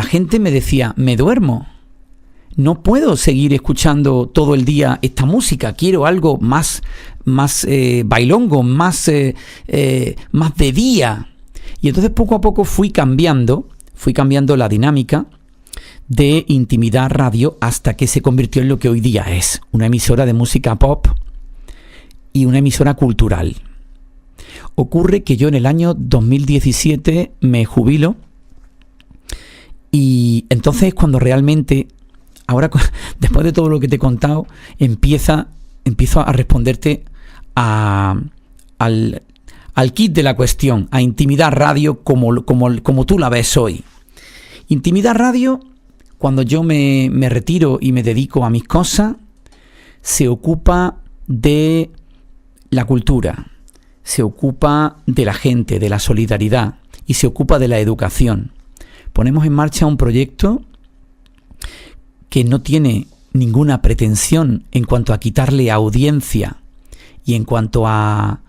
gente me decía, me duermo, no puedo seguir escuchando todo el día esta música, quiero algo más bailongo, más de día. Y entonces poco a poco fui cambiando la dinámica de Intimidad Radio hasta que se convirtió en lo que hoy día es una emisora de música pop y una emisora cultural. Ocurre que yo en el año 2017 me jubilo y entonces es cuando realmente, ahora después de todo lo que te he contado, empiezo a responderte al kit de la cuestión, a Intimidad Radio como tú la ves hoy. Intimidad Radio, cuando yo me retiro y me dedico a mis cosas, se ocupa de la cultura, se ocupa de la gente, de la solidaridad y se ocupa de la educación. Ponemos en marcha un proyecto que no tiene ninguna pretensión en cuanto a quitarle audiencia y en cuanto a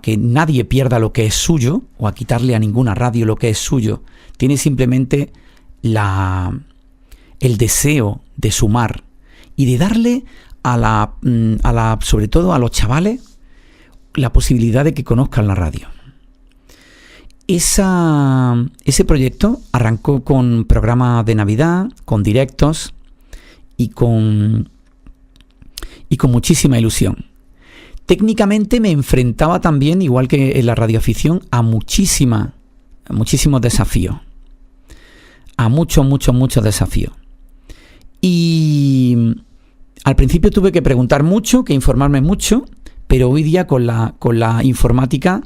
que nadie pierda lo que es suyo o a quitarle a ninguna radio lo que es suyo. Tiene simplemente el deseo de sumar y de darle sobre todo a los chavales, la posibilidad de que conozcan la radio. Ese proyecto arrancó con programas de Navidad, con directos y con muchísima ilusión. Técnicamente me enfrentaba también, igual que en la radioafición, a muchísimos desafíos. A muchos desafíos. Y al principio tuve que preguntar mucho, que informarme mucho, pero hoy día con la informática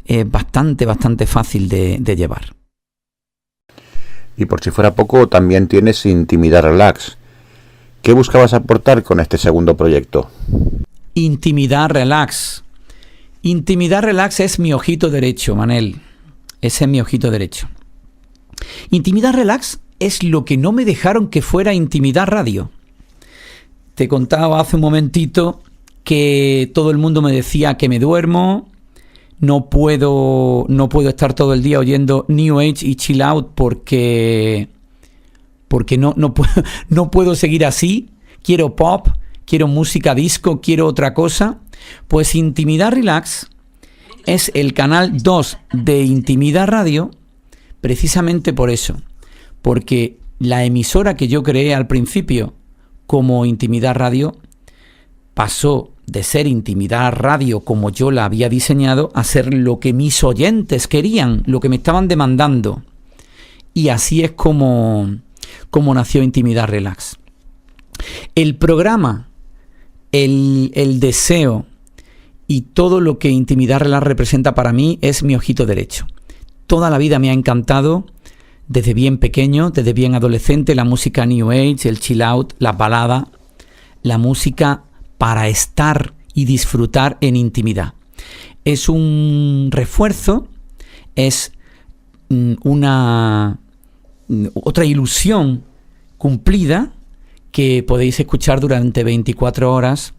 es bastante fácil de llevar. Y por si fuera poco, también tienes Intimidad Relax. ¿Qué buscabas aportar con este segundo proyecto? Intimidad Relax. Intimidad Relax es mi ojito derecho, Manel. Ese es mi ojito derecho. Intimidad Relax es lo que no me dejaron que fuera Intimidad Radio. Te contaba hace un momentito que todo el mundo me decía que me duermo, no puedo estar todo el día oyendo New Age y Chill Out porque no puedo seguir así. Quiero pop, quiero música disco, quiero otra cosa. Pues Intimidad Relax es el canal 2 de Intimidad Radio, precisamente por eso, porque la emisora que yo creé al principio como Intimidad Radio pasó de ser Intimidad Radio como yo la había diseñado a ser lo que mis oyentes querían, lo que me estaban demandando. Y así es como nació Intimidad Relax. El programa, el deseo y todo lo que Intimidad Relax representa para mí es mi ojito derecho. Toda la vida me ha encantado, desde bien pequeño, desde bien adolescente, la música New Age, el chill out, la balada, la música para estar y disfrutar en intimidad. Es un refuerzo, es otra ilusión cumplida que podéis escuchar durante 24 horas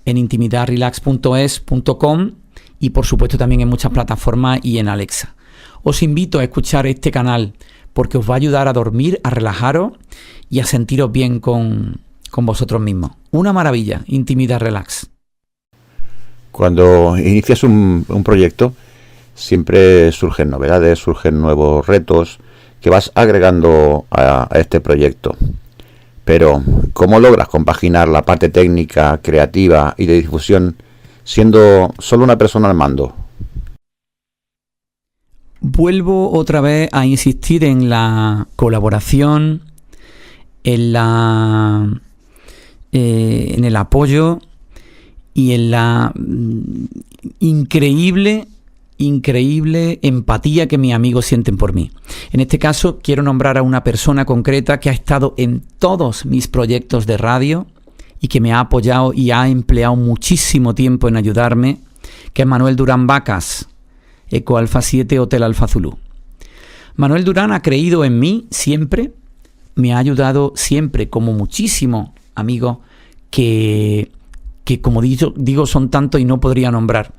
en intimidadrelax.es.com y por supuesto también en muchas plataformas y en Alexa. Os invito a escuchar este canal porque os va a ayudar a dormir, a relajaros y a sentiros bien con vosotros mismos. Una maravilla, Intimidad Relax. Cuando inicias un proyecto, siempre surgen novedades, surgen nuevos retos que vas agregando a este proyecto. Pero, ¿cómo logras compaginar la parte técnica, creativa y de difusión siendo solo una persona al mando? Vuelvo otra vez a insistir en la colaboración, en el apoyo y en la increíble empatía que mis amigos sienten por mí. En este caso quiero nombrar a una persona concreta que ha estado en todos mis proyectos de radio y que me ha apoyado y ha empleado muchísimo tiempo en ayudarme, que es Manuel Durán Vacas, Eco Alfa 7 Hotel Alfa Zulu. Manuel Durán ha creído en mí siempre, me ha ayudado siempre, como muchísimos amigos que como digo son tantos y no podría nombrar.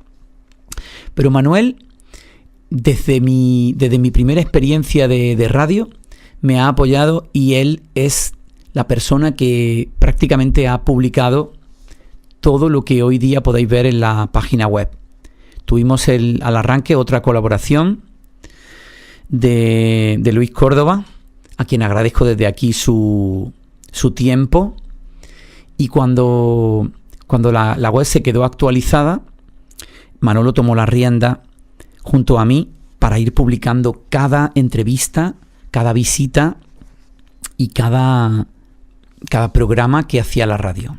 Pero Manuel, desde mi primera experiencia de radio, me ha apoyado y él es la persona que prácticamente ha publicado todo lo que hoy día podéis ver en la página web. Tuvimos al arranque otra colaboración de Luis Córdoba, a quien agradezco desde aquí su tiempo. Y cuando la web se quedó actualizada, Manolo tomó la rienda junto a mí para ir publicando cada entrevista, cada visita y cada programa que hacía la radio.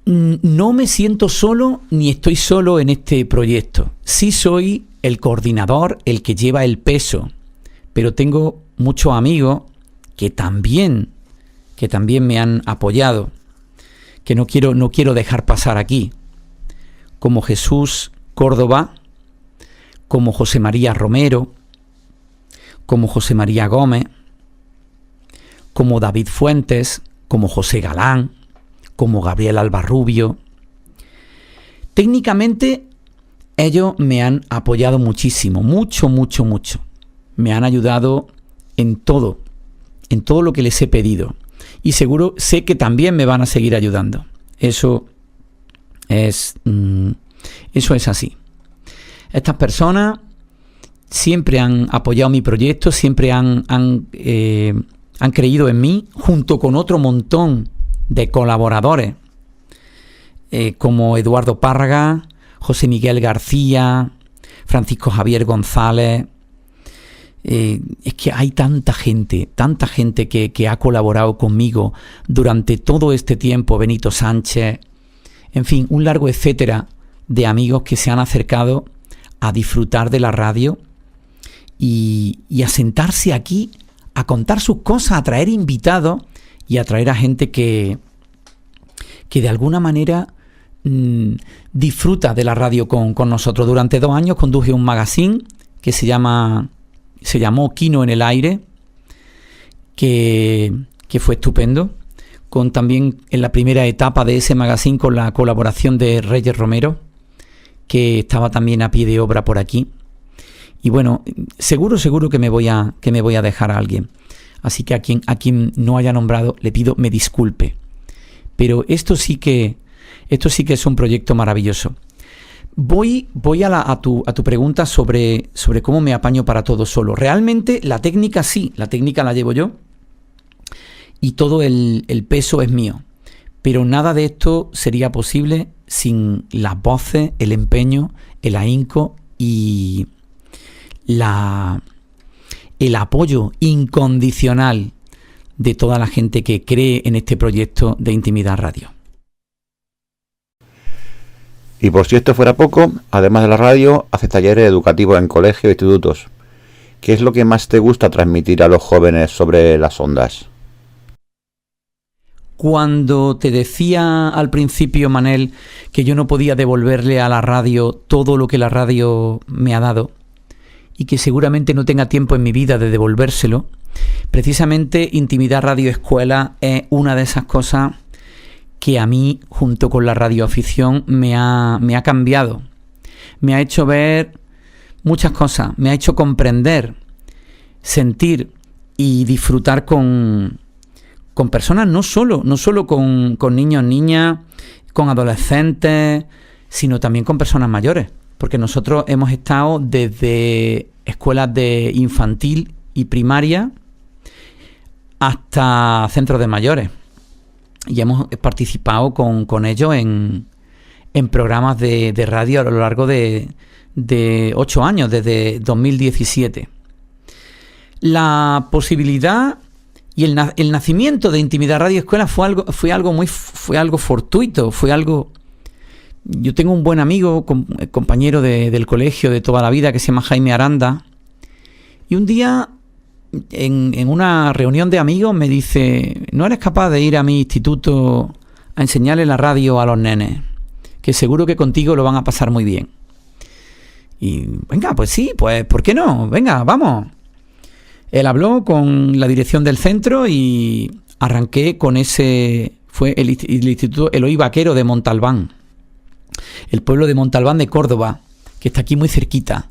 No me siento solo ni estoy solo en este proyecto. Sí soy el coordinador, el que lleva el peso, pero tengo muchos amigos que también me han apoyado, que no quiero dejar pasar aquí, como Jesús Córdoba, como José María Romero, como José María Gómez, como David Fuentes, como José Galán, como Gabriel Albarrubio. Técnicamente ellos me han apoyado muchísimo, mucho. Me han ayudado en todo lo que les he pedido. Y seguro sé que también me van a seguir ayudando. Eso es así. Estas personas siempre han apoyado mi proyecto, siempre han creído en mí, junto con otro montón de colaboradores, como Eduardo Párraga, José Miguel García, Francisco Javier González. Es que hay tanta gente que ha colaborado conmigo durante todo este tiempo, Benito Sánchez, en fin, un largo etcétera de amigos que se han acercado a disfrutar de la radio y a sentarse aquí, a contar sus cosas, a traer invitados y a traer a gente que de alguna manera disfruta de la radio con nosotros. Durante 2 años conduje un magazine que se llamó Kino en el Aire, que fue estupendo, con también en la primera etapa de ese magazine con la colaboración de Reyes Romero, que estaba también a pie de obra por aquí. Y bueno, seguro que me voy a dejar a alguien. Así que a quien no haya nombrado le pido me disculpe. Pero esto sí que es un proyecto maravilloso. Voy a tu pregunta sobre cómo me apaño para todo solo. Realmente la técnica la llevo yo y todo el peso es mío. Pero nada de esto sería posible sin las voces, el empeño, el ahínco y el apoyo incondicional de toda la gente que cree en este proyecto de Intimidad Radio. Y por si esto fuera poco, además de la radio, haces talleres educativos en colegios e institutos. ¿Qué es lo que más te gusta transmitir a los jóvenes sobre las ondas? Cuando te decía al principio, Manel, que yo no podía devolverle a la radio todo lo que la radio me ha dado y que seguramente no tenga tiempo en mi vida de devolvérselo, precisamente Intimidad Radio Escuela es una de esas cosas que a mí, junto con la radioafición, me ha cambiado. Me ha hecho ver muchas cosas, me ha hecho comprender, sentir y disfrutar con personas, no solo con niños, niñas, con adolescentes, sino también con personas mayores. Porque nosotros hemos estado desde escuelas de infantil y primaria hasta centros de mayores. Y hemos participado con ellos en programas de radio a lo largo de 8 años, desde 2017. La posibilidad y el nacimiento de Intimidad Radio Escuela fue algo fortuito, fue algo... Yo tengo un buen amigo, compañero del colegio de toda la vida, que se llama Jaime Aranda, y un día en una reunión de amigos me dice: ¿no eres capaz de ir a mi instituto a enseñarle la radio a los nenes? Que seguro que contigo lo van a pasar muy bien. Y venga, pues sí, pues ¿por qué no? Venga, vamos. Él habló con la dirección del centro y arranqué con ese... Fue el Instituto Eloy Vaquero de Montalbán, el pueblo de Montalbán de Córdoba, que está aquí muy cerquita.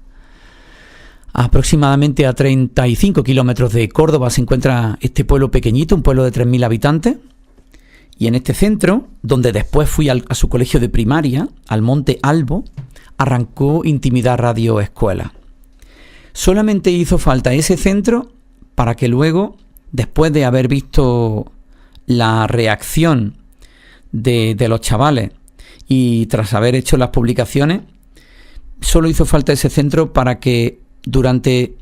Aproximadamente a 35 kilómetros de Córdoba se encuentra este pueblo pequeñito, un pueblo de 3.000 habitantes. Y en este centro, donde después fui a su colegio de primaria, al Monte Albo, arrancó Intimidad Radio Escuela. Solamente hizo falta ese centro para que luego, después de haber visto la reacción de los chavales y tras haber hecho las publicaciones, solo hizo falta ese centro para que durante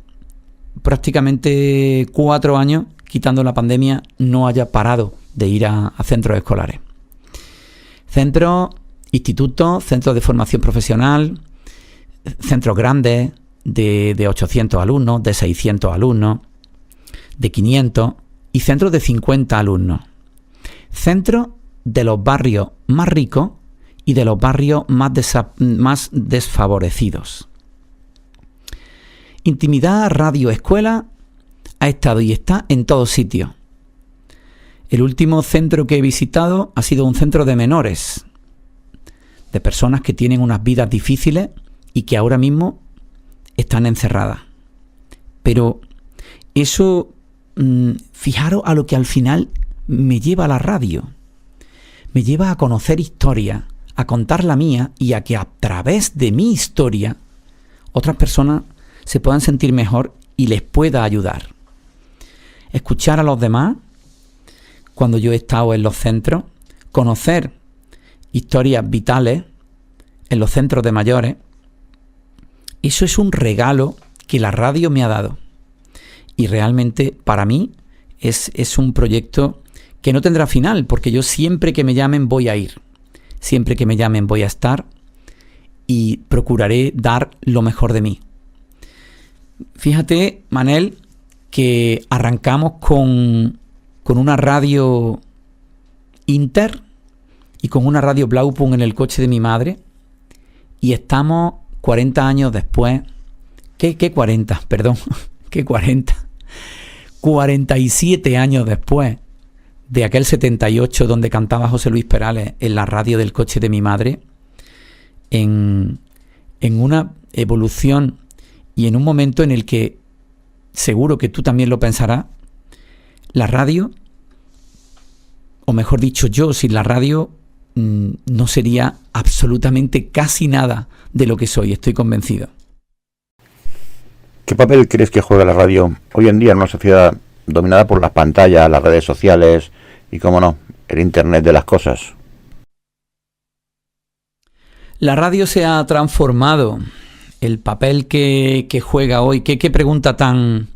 prácticamente 4 años, quitando la pandemia, no haya parado de ir a centros escolares. Centros, institutos, centros de formación profesional, centros grandes de 800 alumnos, de 600 alumnos, de 500 y centros de 50 alumnos. Centros de los barrios más ricos y de los barrios más desfavorecidos. Intimidad Radio Escuela ha estado y está en todos sitios. El último centro que he visitado ha sido un centro de menores, de personas que tienen unas vidas difíciles y que ahora mismo están encerradas. Pero eso, fijaros a lo que al final me lleva a la radio. Me lleva a conocer historia, a contar la mía y a que a través de mi historia otras personas se puedan sentir mejor y les pueda ayudar. Escuchar a los demás cuando yo he estado en los centros, conocer historias vitales en los centros de mayores, eso es un regalo que la radio me ha dado. Y realmente para mí es un proyecto que no tendrá final, porque yo siempre que me llamen voy a ir. Siempre que me llamen voy a estar y procuraré dar lo mejor de mí. Fíjate, Manel, que arrancamos con una radio Inter y con una radio Blaupunkt en el coche de mi madre, y estamos 40 años después. ¿Qué 40? Perdón, ¿qué 40? 47 años después de aquel 78 donde cantaba José Luis Perales en la radio del coche de mi madre, en una evolución y en un momento en el que, seguro que tú también lo pensarás, la radio, o mejor dicho yo, sin la radio no sería absolutamente casi nada de lo que soy, estoy convencido. ¿Qué papel crees que juega la radio hoy en día en una sociedad dominada por las pantallas, las redes sociales y, cómo no, el Internet de las cosas? La radio se ha transformado. El papel que juega hoy, qué pregunta tan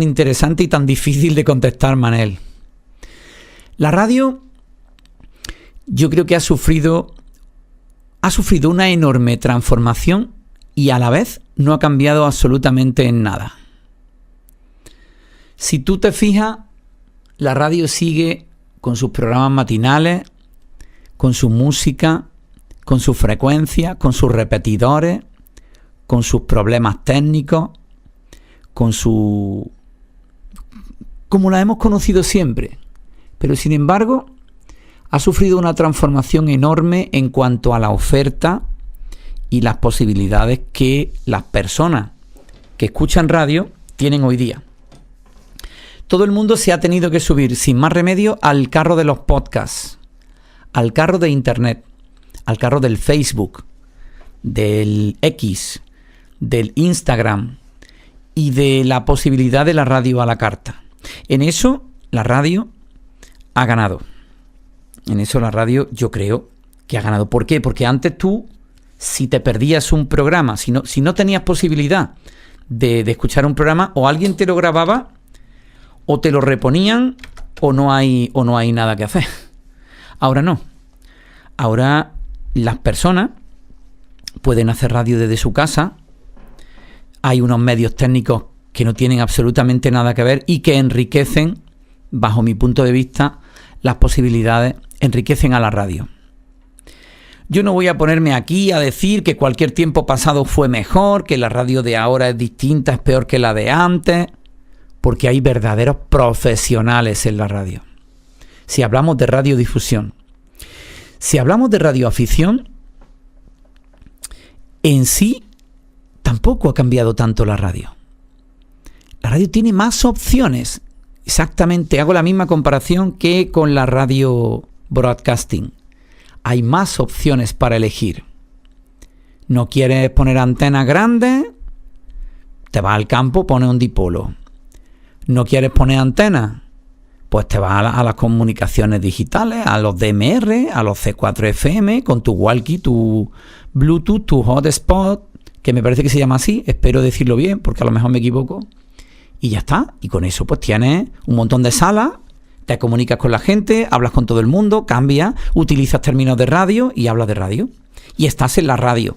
interesante y tan difícil de contestar, Manel. La radio, yo creo que ha sufrido una enorme transformación y a la vez no ha cambiado absolutamente en nada. Si tú te fijas, la radio sigue con sus programas matinales, con su música, con su frecuencia, con sus repetidores, con sus problemas técnicos, como la hemos conocido siempre. Pero sin embargo, ha sufrido una transformación enorme en cuanto a la oferta y las posibilidades que las personas que escuchan radio tienen hoy día. Todo el mundo se ha tenido que subir sin más remedio al carro de los podcasts, al carro de Internet, al carro del Facebook, del X, del Instagram y de la posibilidad de la radio a la carta. En eso la radio ha ganado. En eso la radio yo creo que ha ganado. ¿Por qué? Porque antes tú, si te perdías un programa, si no tenías posibilidad de escuchar un programa, o alguien te lo grababa, o te lo reponían, o no hay nada que hacer. Ahora no. Ahora las personas pueden hacer radio desde su casa. Hay unos medios técnicos que no tienen absolutamente nada que ver y que enriquecen, bajo mi punto de vista, las posibilidades, enriquecen a la radio. Yo no voy a ponerme aquí a decir que cualquier tiempo pasado fue mejor, que la radio de ahora es distinta, es peor que la de antes, porque hay verdaderos profesionales en la radio. Si hablamos de radiodifusión, si hablamos de radioafición, en sí tampoco ha cambiado tanto la radio. La radio tiene más opciones. Exactamente, hago la misma comparación que con la radio broadcasting. Hay más opciones para elegir. ¿No quieres poner antenas grandes? Te vas al campo, pones un dipolo. ¿No quieres poner antenas? Pues te vas a las comunicaciones digitales, a los DMR, a los C4FM, con tu walkie, tu Bluetooth, tu hotspot, que me parece que se llama así, espero decirlo bien, porque a lo mejor me equivoco. Y ya está. Y con eso pues tienes un montón de salas, te comunicas con la gente, hablas con todo el mundo, cambias, utilizas términos de radio y hablas de radio. Y estás en la radio.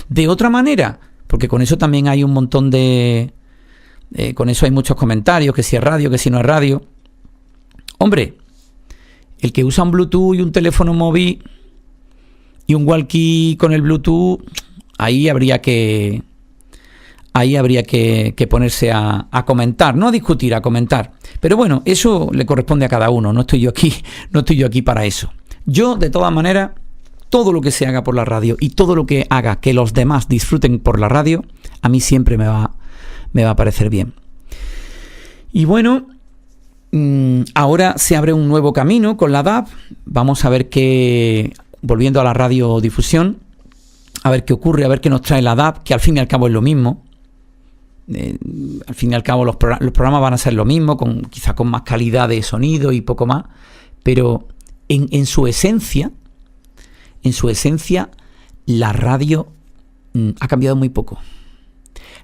De otra manera, porque con eso también hay un montón de... con eso hay muchos comentarios, que si es radio, que si no es radio. Hombre, el que usa un Bluetooth y un teléfono móvil y un walkie con el Bluetooth, ahí habría que ponerse a comentar, no a discutir, a comentar. Pero bueno, eso le corresponde a cada uno, no estoy yo aquí para eso. Yo, de todas maneras, todo lo que se haga por la radio y todo lo que haga que los demás disfruten por la radio, a mí siempre me va a parecer bien. Y bueno, ahora se abre un nuevo camino con la DAB. Vamos a ver volviendo a la radiodifusión, a ver qué ocurre, a ver qué nos trae la DAB, que al fin y al cabo es lo mismo. Al fin y al cabo los programas van a ser lo mismo, quizá con más calidad de sonido y poco más, pero en su esencia la radio ha cambiado muy poco.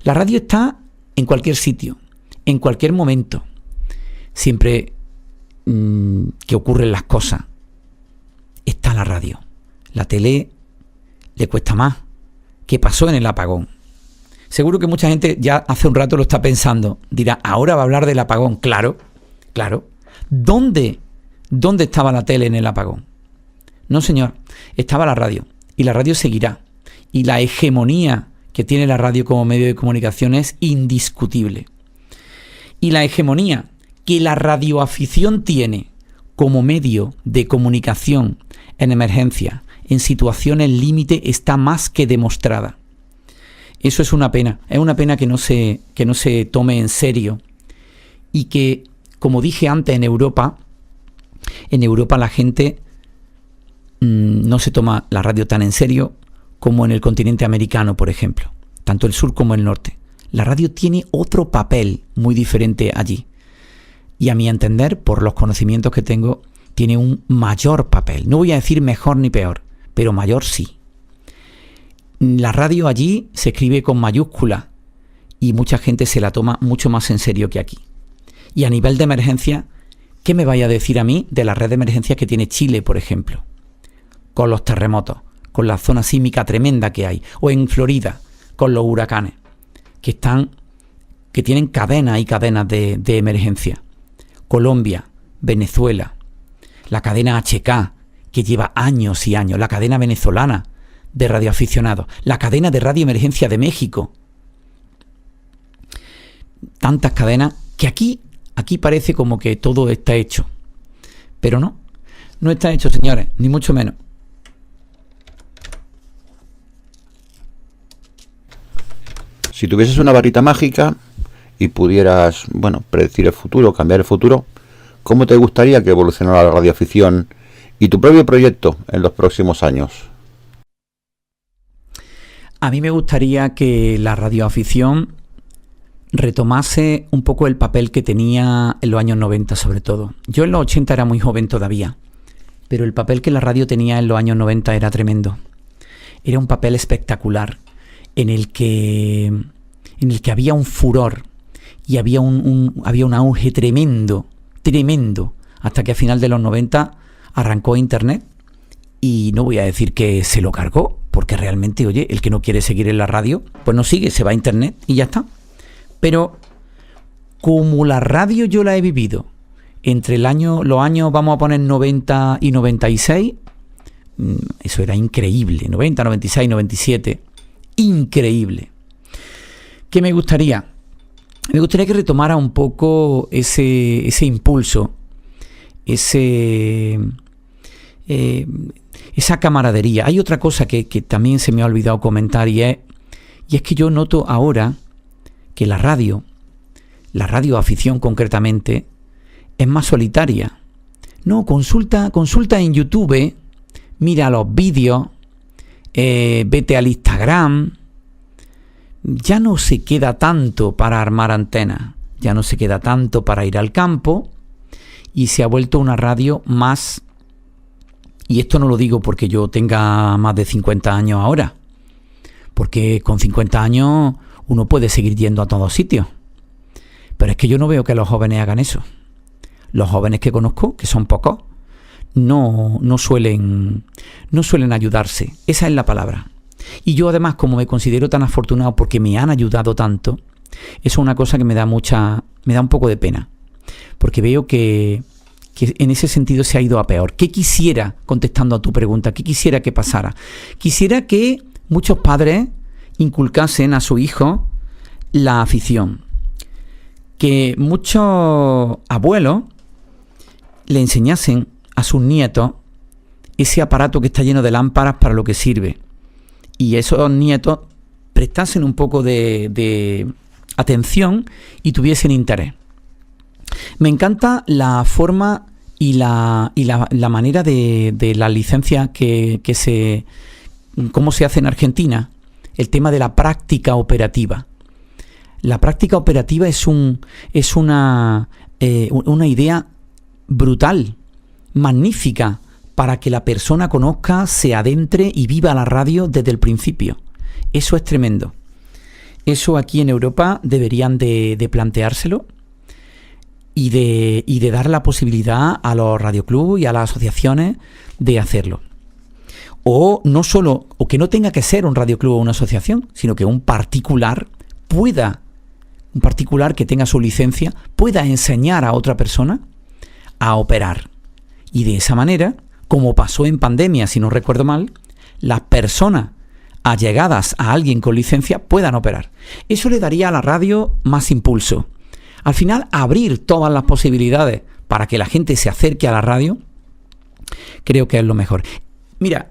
La radio está en cualquier sitio, en cualquier momento, siempre que ocurren las cosas, está la radio. La tele le cuesta más. ¿Qué pasó en el apagón? Seguro que mucha gente ya hace un rato lo está pensando. Dirá, ahora va a hablar del apagón. Claro, claro. ¿Dónde estaba la tele en el apagón? No, señor. Estaba la radio. Y la radio seguirá. Y la hegemonía que tiene la radio como medio de comunicación es indiscutible. Y la hegemonía que la radioafición tiene como medio de comunicación en emergencia, en situaciones límite, está más que demostrada. Eso es una pena que no se tome en serio y que, como dije antes, en Europa la gente no se toma la radio tan en serio como en el continente americano, por ejemplo, tanto el sur como el norte. La radio tiene otro papel muy diferente allí y, a mi entender, por los conocimientos que tengo, tiene un mayor papel. No voy a decir mejor ni peor, pero mayor sí. La radio allí se escribe con mayúscula y mucha gente se la toma mucho más en serio que aquí. Y a nivel de emergencia, ¿qué me vaya a decir a mí de la red de emergencias que tiene Chile, por ejemplo? Con los terremotos, con la zona sísmica tremenda que hay, o en Florida, con los huracanes, que tienen cadenas y cadenas de emergencia. Colombia, Venezuela, la cadena HK, que lleva años y años, la cadena venezolana de radioaficionados, la cadena de radioemergencia de México. Tantas cadenas que aquí parece como que todo está hecho. Pero no está hecho, señores, ni mucho menos. Si tuvieses una varita mágica y pudieras, predecir el futuro, cambiar el futuro, ¿cómo te gustaría que evolucionara la radioafición y tu propio proyecto en los próximos años? A mí me gustaría que la radioafición retomase un poco el papel que tenía en los años 90 sobre todo. Yo en los 80 era muy joven todavía, pero el papel que la radio tenía en los años 90 era tremendo. Era un papel espectacular en el que había un furor y había un auge tremendo, hasta que a final de los 90 arrancó Internet. Y no voy a decir que se lo cargó, porque realmente, oye, el que no quiere seguir en la radio, pues no sigue, se va a Internet y ya está. Pero como la radio yo la he vivido entre los años, vamos a poner 90 y 96, eso era increíble, 90, 96, 97, increíble. ¿Qué me gustaría? Me gustaría que retomara un poco ese impulso, esa camaradería. Hay otra cosa que también se me ha olvidado comentar y es que yo noto ahora que la radioafición concretamente, es más solitaria. No, consulta en YouTube, mira los vídeos, vete al Instagram. Ya no se queda tanto para armar antenas, ya no se queda tanto para ir al campo y se ha vuelto una radio más. Y esto no lo digo porque yo tenga más de 50 años ahora, porque con 50 años uno puede seguir yendo a todos sitios. Pero es que yo no veo que los jóvenes hagan eso. Los jóvenes que conozco, que son pocos, no suelen ayudarse. Esa es la palabra. Y yo además, como me considero tan afortunado porque me han ayudado tanto, eso es una cosa que me da un poco de pena. Porque veo que en ese sentido se ha ido a peor. ¿Qué quisiera, contestando a tu pregunta, qué quisiera que pasara? Quisiera que muchos padres inculcasen a su hijo la afición. Que muchos abuelos le enseñasen a sus nietos ese aparato que está lleno de lámparas para lo que sirve. Y esos nietos prestasen un poco de atención y tuviesen interés. Me encanta la forma y la manera de la licencia cómo se hace en Argentina, el tema de la práctica operativa. La práctica operativa es una idea brutal, magnífica, para que la persona conozca, se adentre y viva la radio desde el principio. Eso es tremendo. Eso aquí en Europa deberían de planteárselo y de dar la posibilidad a los radioclubs y a las asociaciones de hacerlo. O que no tenga que ser un radioclub o una asociación, sino que un particular pueda, un particular que tenga su licencia, pueda enseñar a otra persona a operar. Y de esa manera, como pasó en pandemia, si no recuerdo mal, las personas allegadas a alguien con licencia puedan operar. Eso le daría a la radio más impulso. Al final, abrir todas las posibilidades para que la gente se acerque a la radio, creo que es lo mejor. Mira,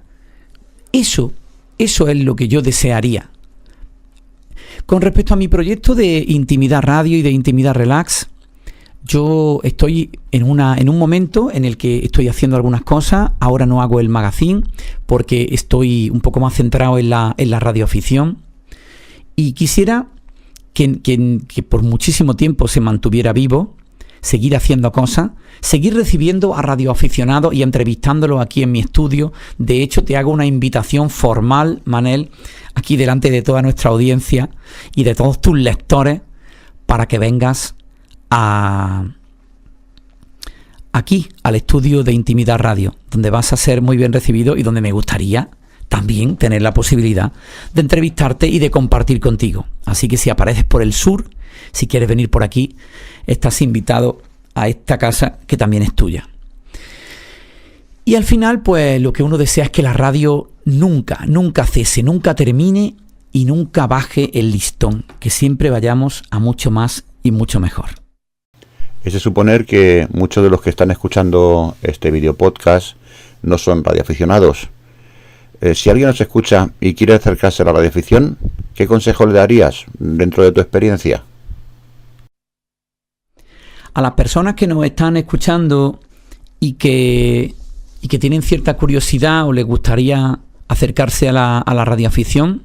eso es lo que yo desearía. Con respecto a mi proyecto de Intimidad Radio y de Intimidad Relax, yo estoy en un momento en el que estoy haciendo algunas cosas. Ahora no hago el magazine porque estoy un poco más centrado en la radioafición. Y quisiera que por muchísimo tiempo se mantuviera vivo, seguir haciendo cosas, seguir recibiendo a radioaficionados y entrevistándolos aquí en mi estudio. De hecho, te hago una invitación formal, Manel, aquí delante de toda nuestra audiencia y de todos tus lectores, para que vengas aquí al estudio de Intimidad Radio, donde vas a ser muy bien recibido y donde me gustaría también tener la posibilidad de entrevistarte y de compartir contigo. Así que si apareces por el sur, si quieres venir por aquí, estás invitado a esta casa que también es tuya. Y al final, pues lo que uno desea es que la radio nunca cese, nunca termine y nunca baje el listón, que siempre vayamos a mucho más y mucho mejor. Es de suponer que muchos de los que están escuchando este video podcast no son radioaficionados. Si alguien nos escucha y quiere acercarse a la radioafición, ¿qué consejo le darías dentro de tu experiencia? A las personas que nos están escuchando y que tienen cierta curiosidad o les gustaría acercarse a la radioafición,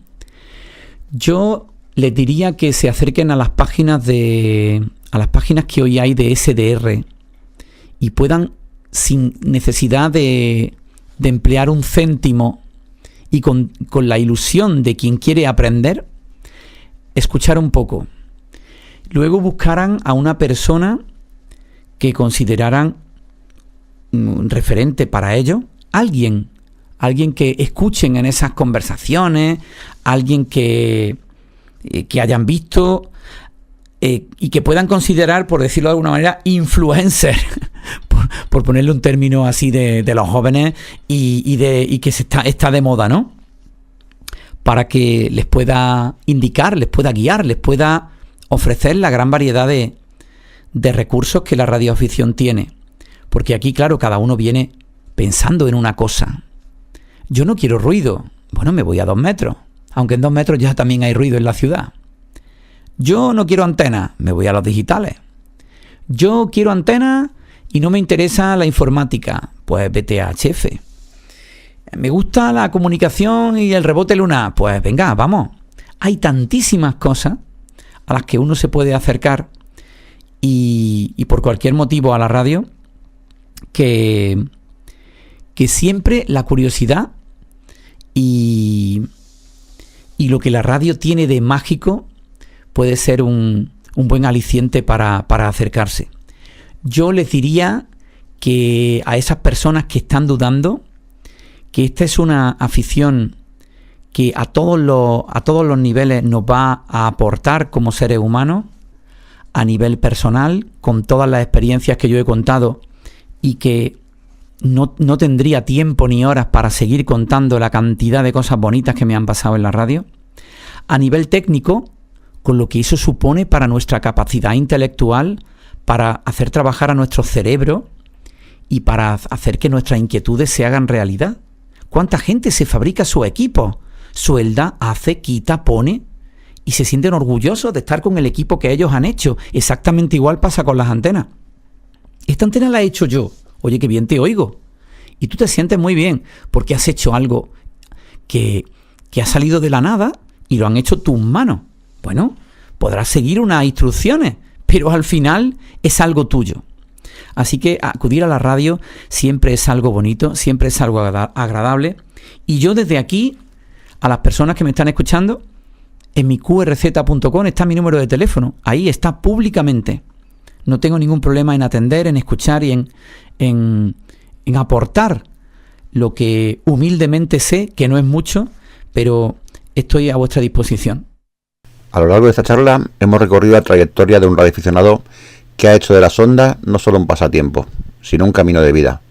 yo les diría que se acerquen a las páginas que hoy hay de SDR y puedan, sin necesidad de emplear un céntimo y con la ilusión de quien quiere aprender, escuchar un poco. Luego buscaran a una persona que consideraran referente para ello, alguien que escuchen en esas conversaciones, alguien que hayan visto y que puedan considerar, por decirlo de alguna manera, influencer, por ponerle un término así de los jóvenes y que está de moda, ¿no? Para que les pueda indicar, les pueda guiar, les pueda ofrecer la gran variedad de recursos que la radioafición tiene. Porque aquí, claro, cada uno viene pensando en una cosa. Yo no quiero ruido. Bueno, me voy a 2 metros. Aunque en 2 metros ya también hay ruido en la ciudad. Yo no quiero antenas. Me voy a los digitales. Yo quiero antenas y no me interesa la informática. Pues vete a HF. Me gusta la comunicación y el rebote lunar. Pues venga, vamos. Hay tantísimas cosas a las que uno se puede acercar y por cualquier motivo a la radio que siempre la curiosidad y lo que la radio tiene de mágico puede ser un buen aliciente para acercarse. Yo les diría que a esas personas que están dudando, que esta es una afición que a todos los niveles nos va a aportar como seres humanos, a nivel personal, con todas las experiencias que yo he contado y que no tendría tiempo ni horas para seguir contando la cantidad de cosas bonitas que me han pasado en la radio. A nivel técnico, con lo que eso supone para nuestra capacidad intelectual, para hacer trabajar a nuestro cerebro y para hacer que nuestras inquietudes se hagan realidad. ¿Cuánta gente se fabrica su equipo? Suelda, hace, quita, pone y se sienten orgullosos de estar con el equipo que ellos han hecho. Exactamente igual pasa con las antenas. Esta antena la he hecho yo. Oye, qué bien te oigo. Y tú te sientes muy bien porque has hecho algo que ha salido de la nada y lo han hecho tus manos. Bueno, podrás seguir unas instrucciones, pero al final es algo tuyo. Así que acudir a la radio siempre es algo bonito, siempre es algo agradable. Y yo desde aquí, a las personas que me están escuchando, en mi qrz.com está mi número de teléfono. Ahí está públicamente. No tengo ningún problema en atender, en escuchar y en aportar lo que humildemente sé, que no es mucho, pero estoy a vuestra disposición. A lo largo de esta charla hemos recorrido la trayectoria de un radioaficionado que ha hecho de las ondas no solo un pasatiempo, sino un camino de vida.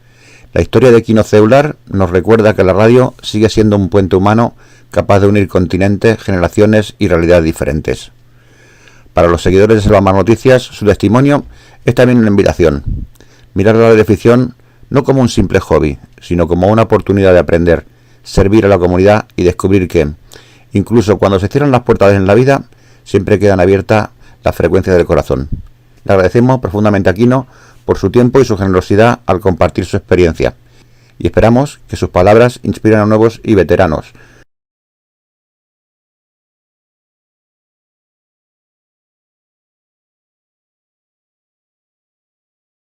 La historia de Quino Ceular nos recuerda que la radio sigue siendo un puente humano capaz de unir continentes, generaciones y realidades diferentes. Para los seguidores de Selva Mar Noticias, su testimonio es también una invitación. Mirar la radioficción no como un simple hobby, sino como una oportunidad de aprender, servir a la comunidad y descubrir que, incluso cuando se cierran las puertas en la vida, siempre quedan abiertas las frecuencias del corazón. Le agradecemos profundamente a Quino por su tiempo y su generosidad al compartir su experiencia, y esperamos que sus palabras inspiren a nuevos y veteranos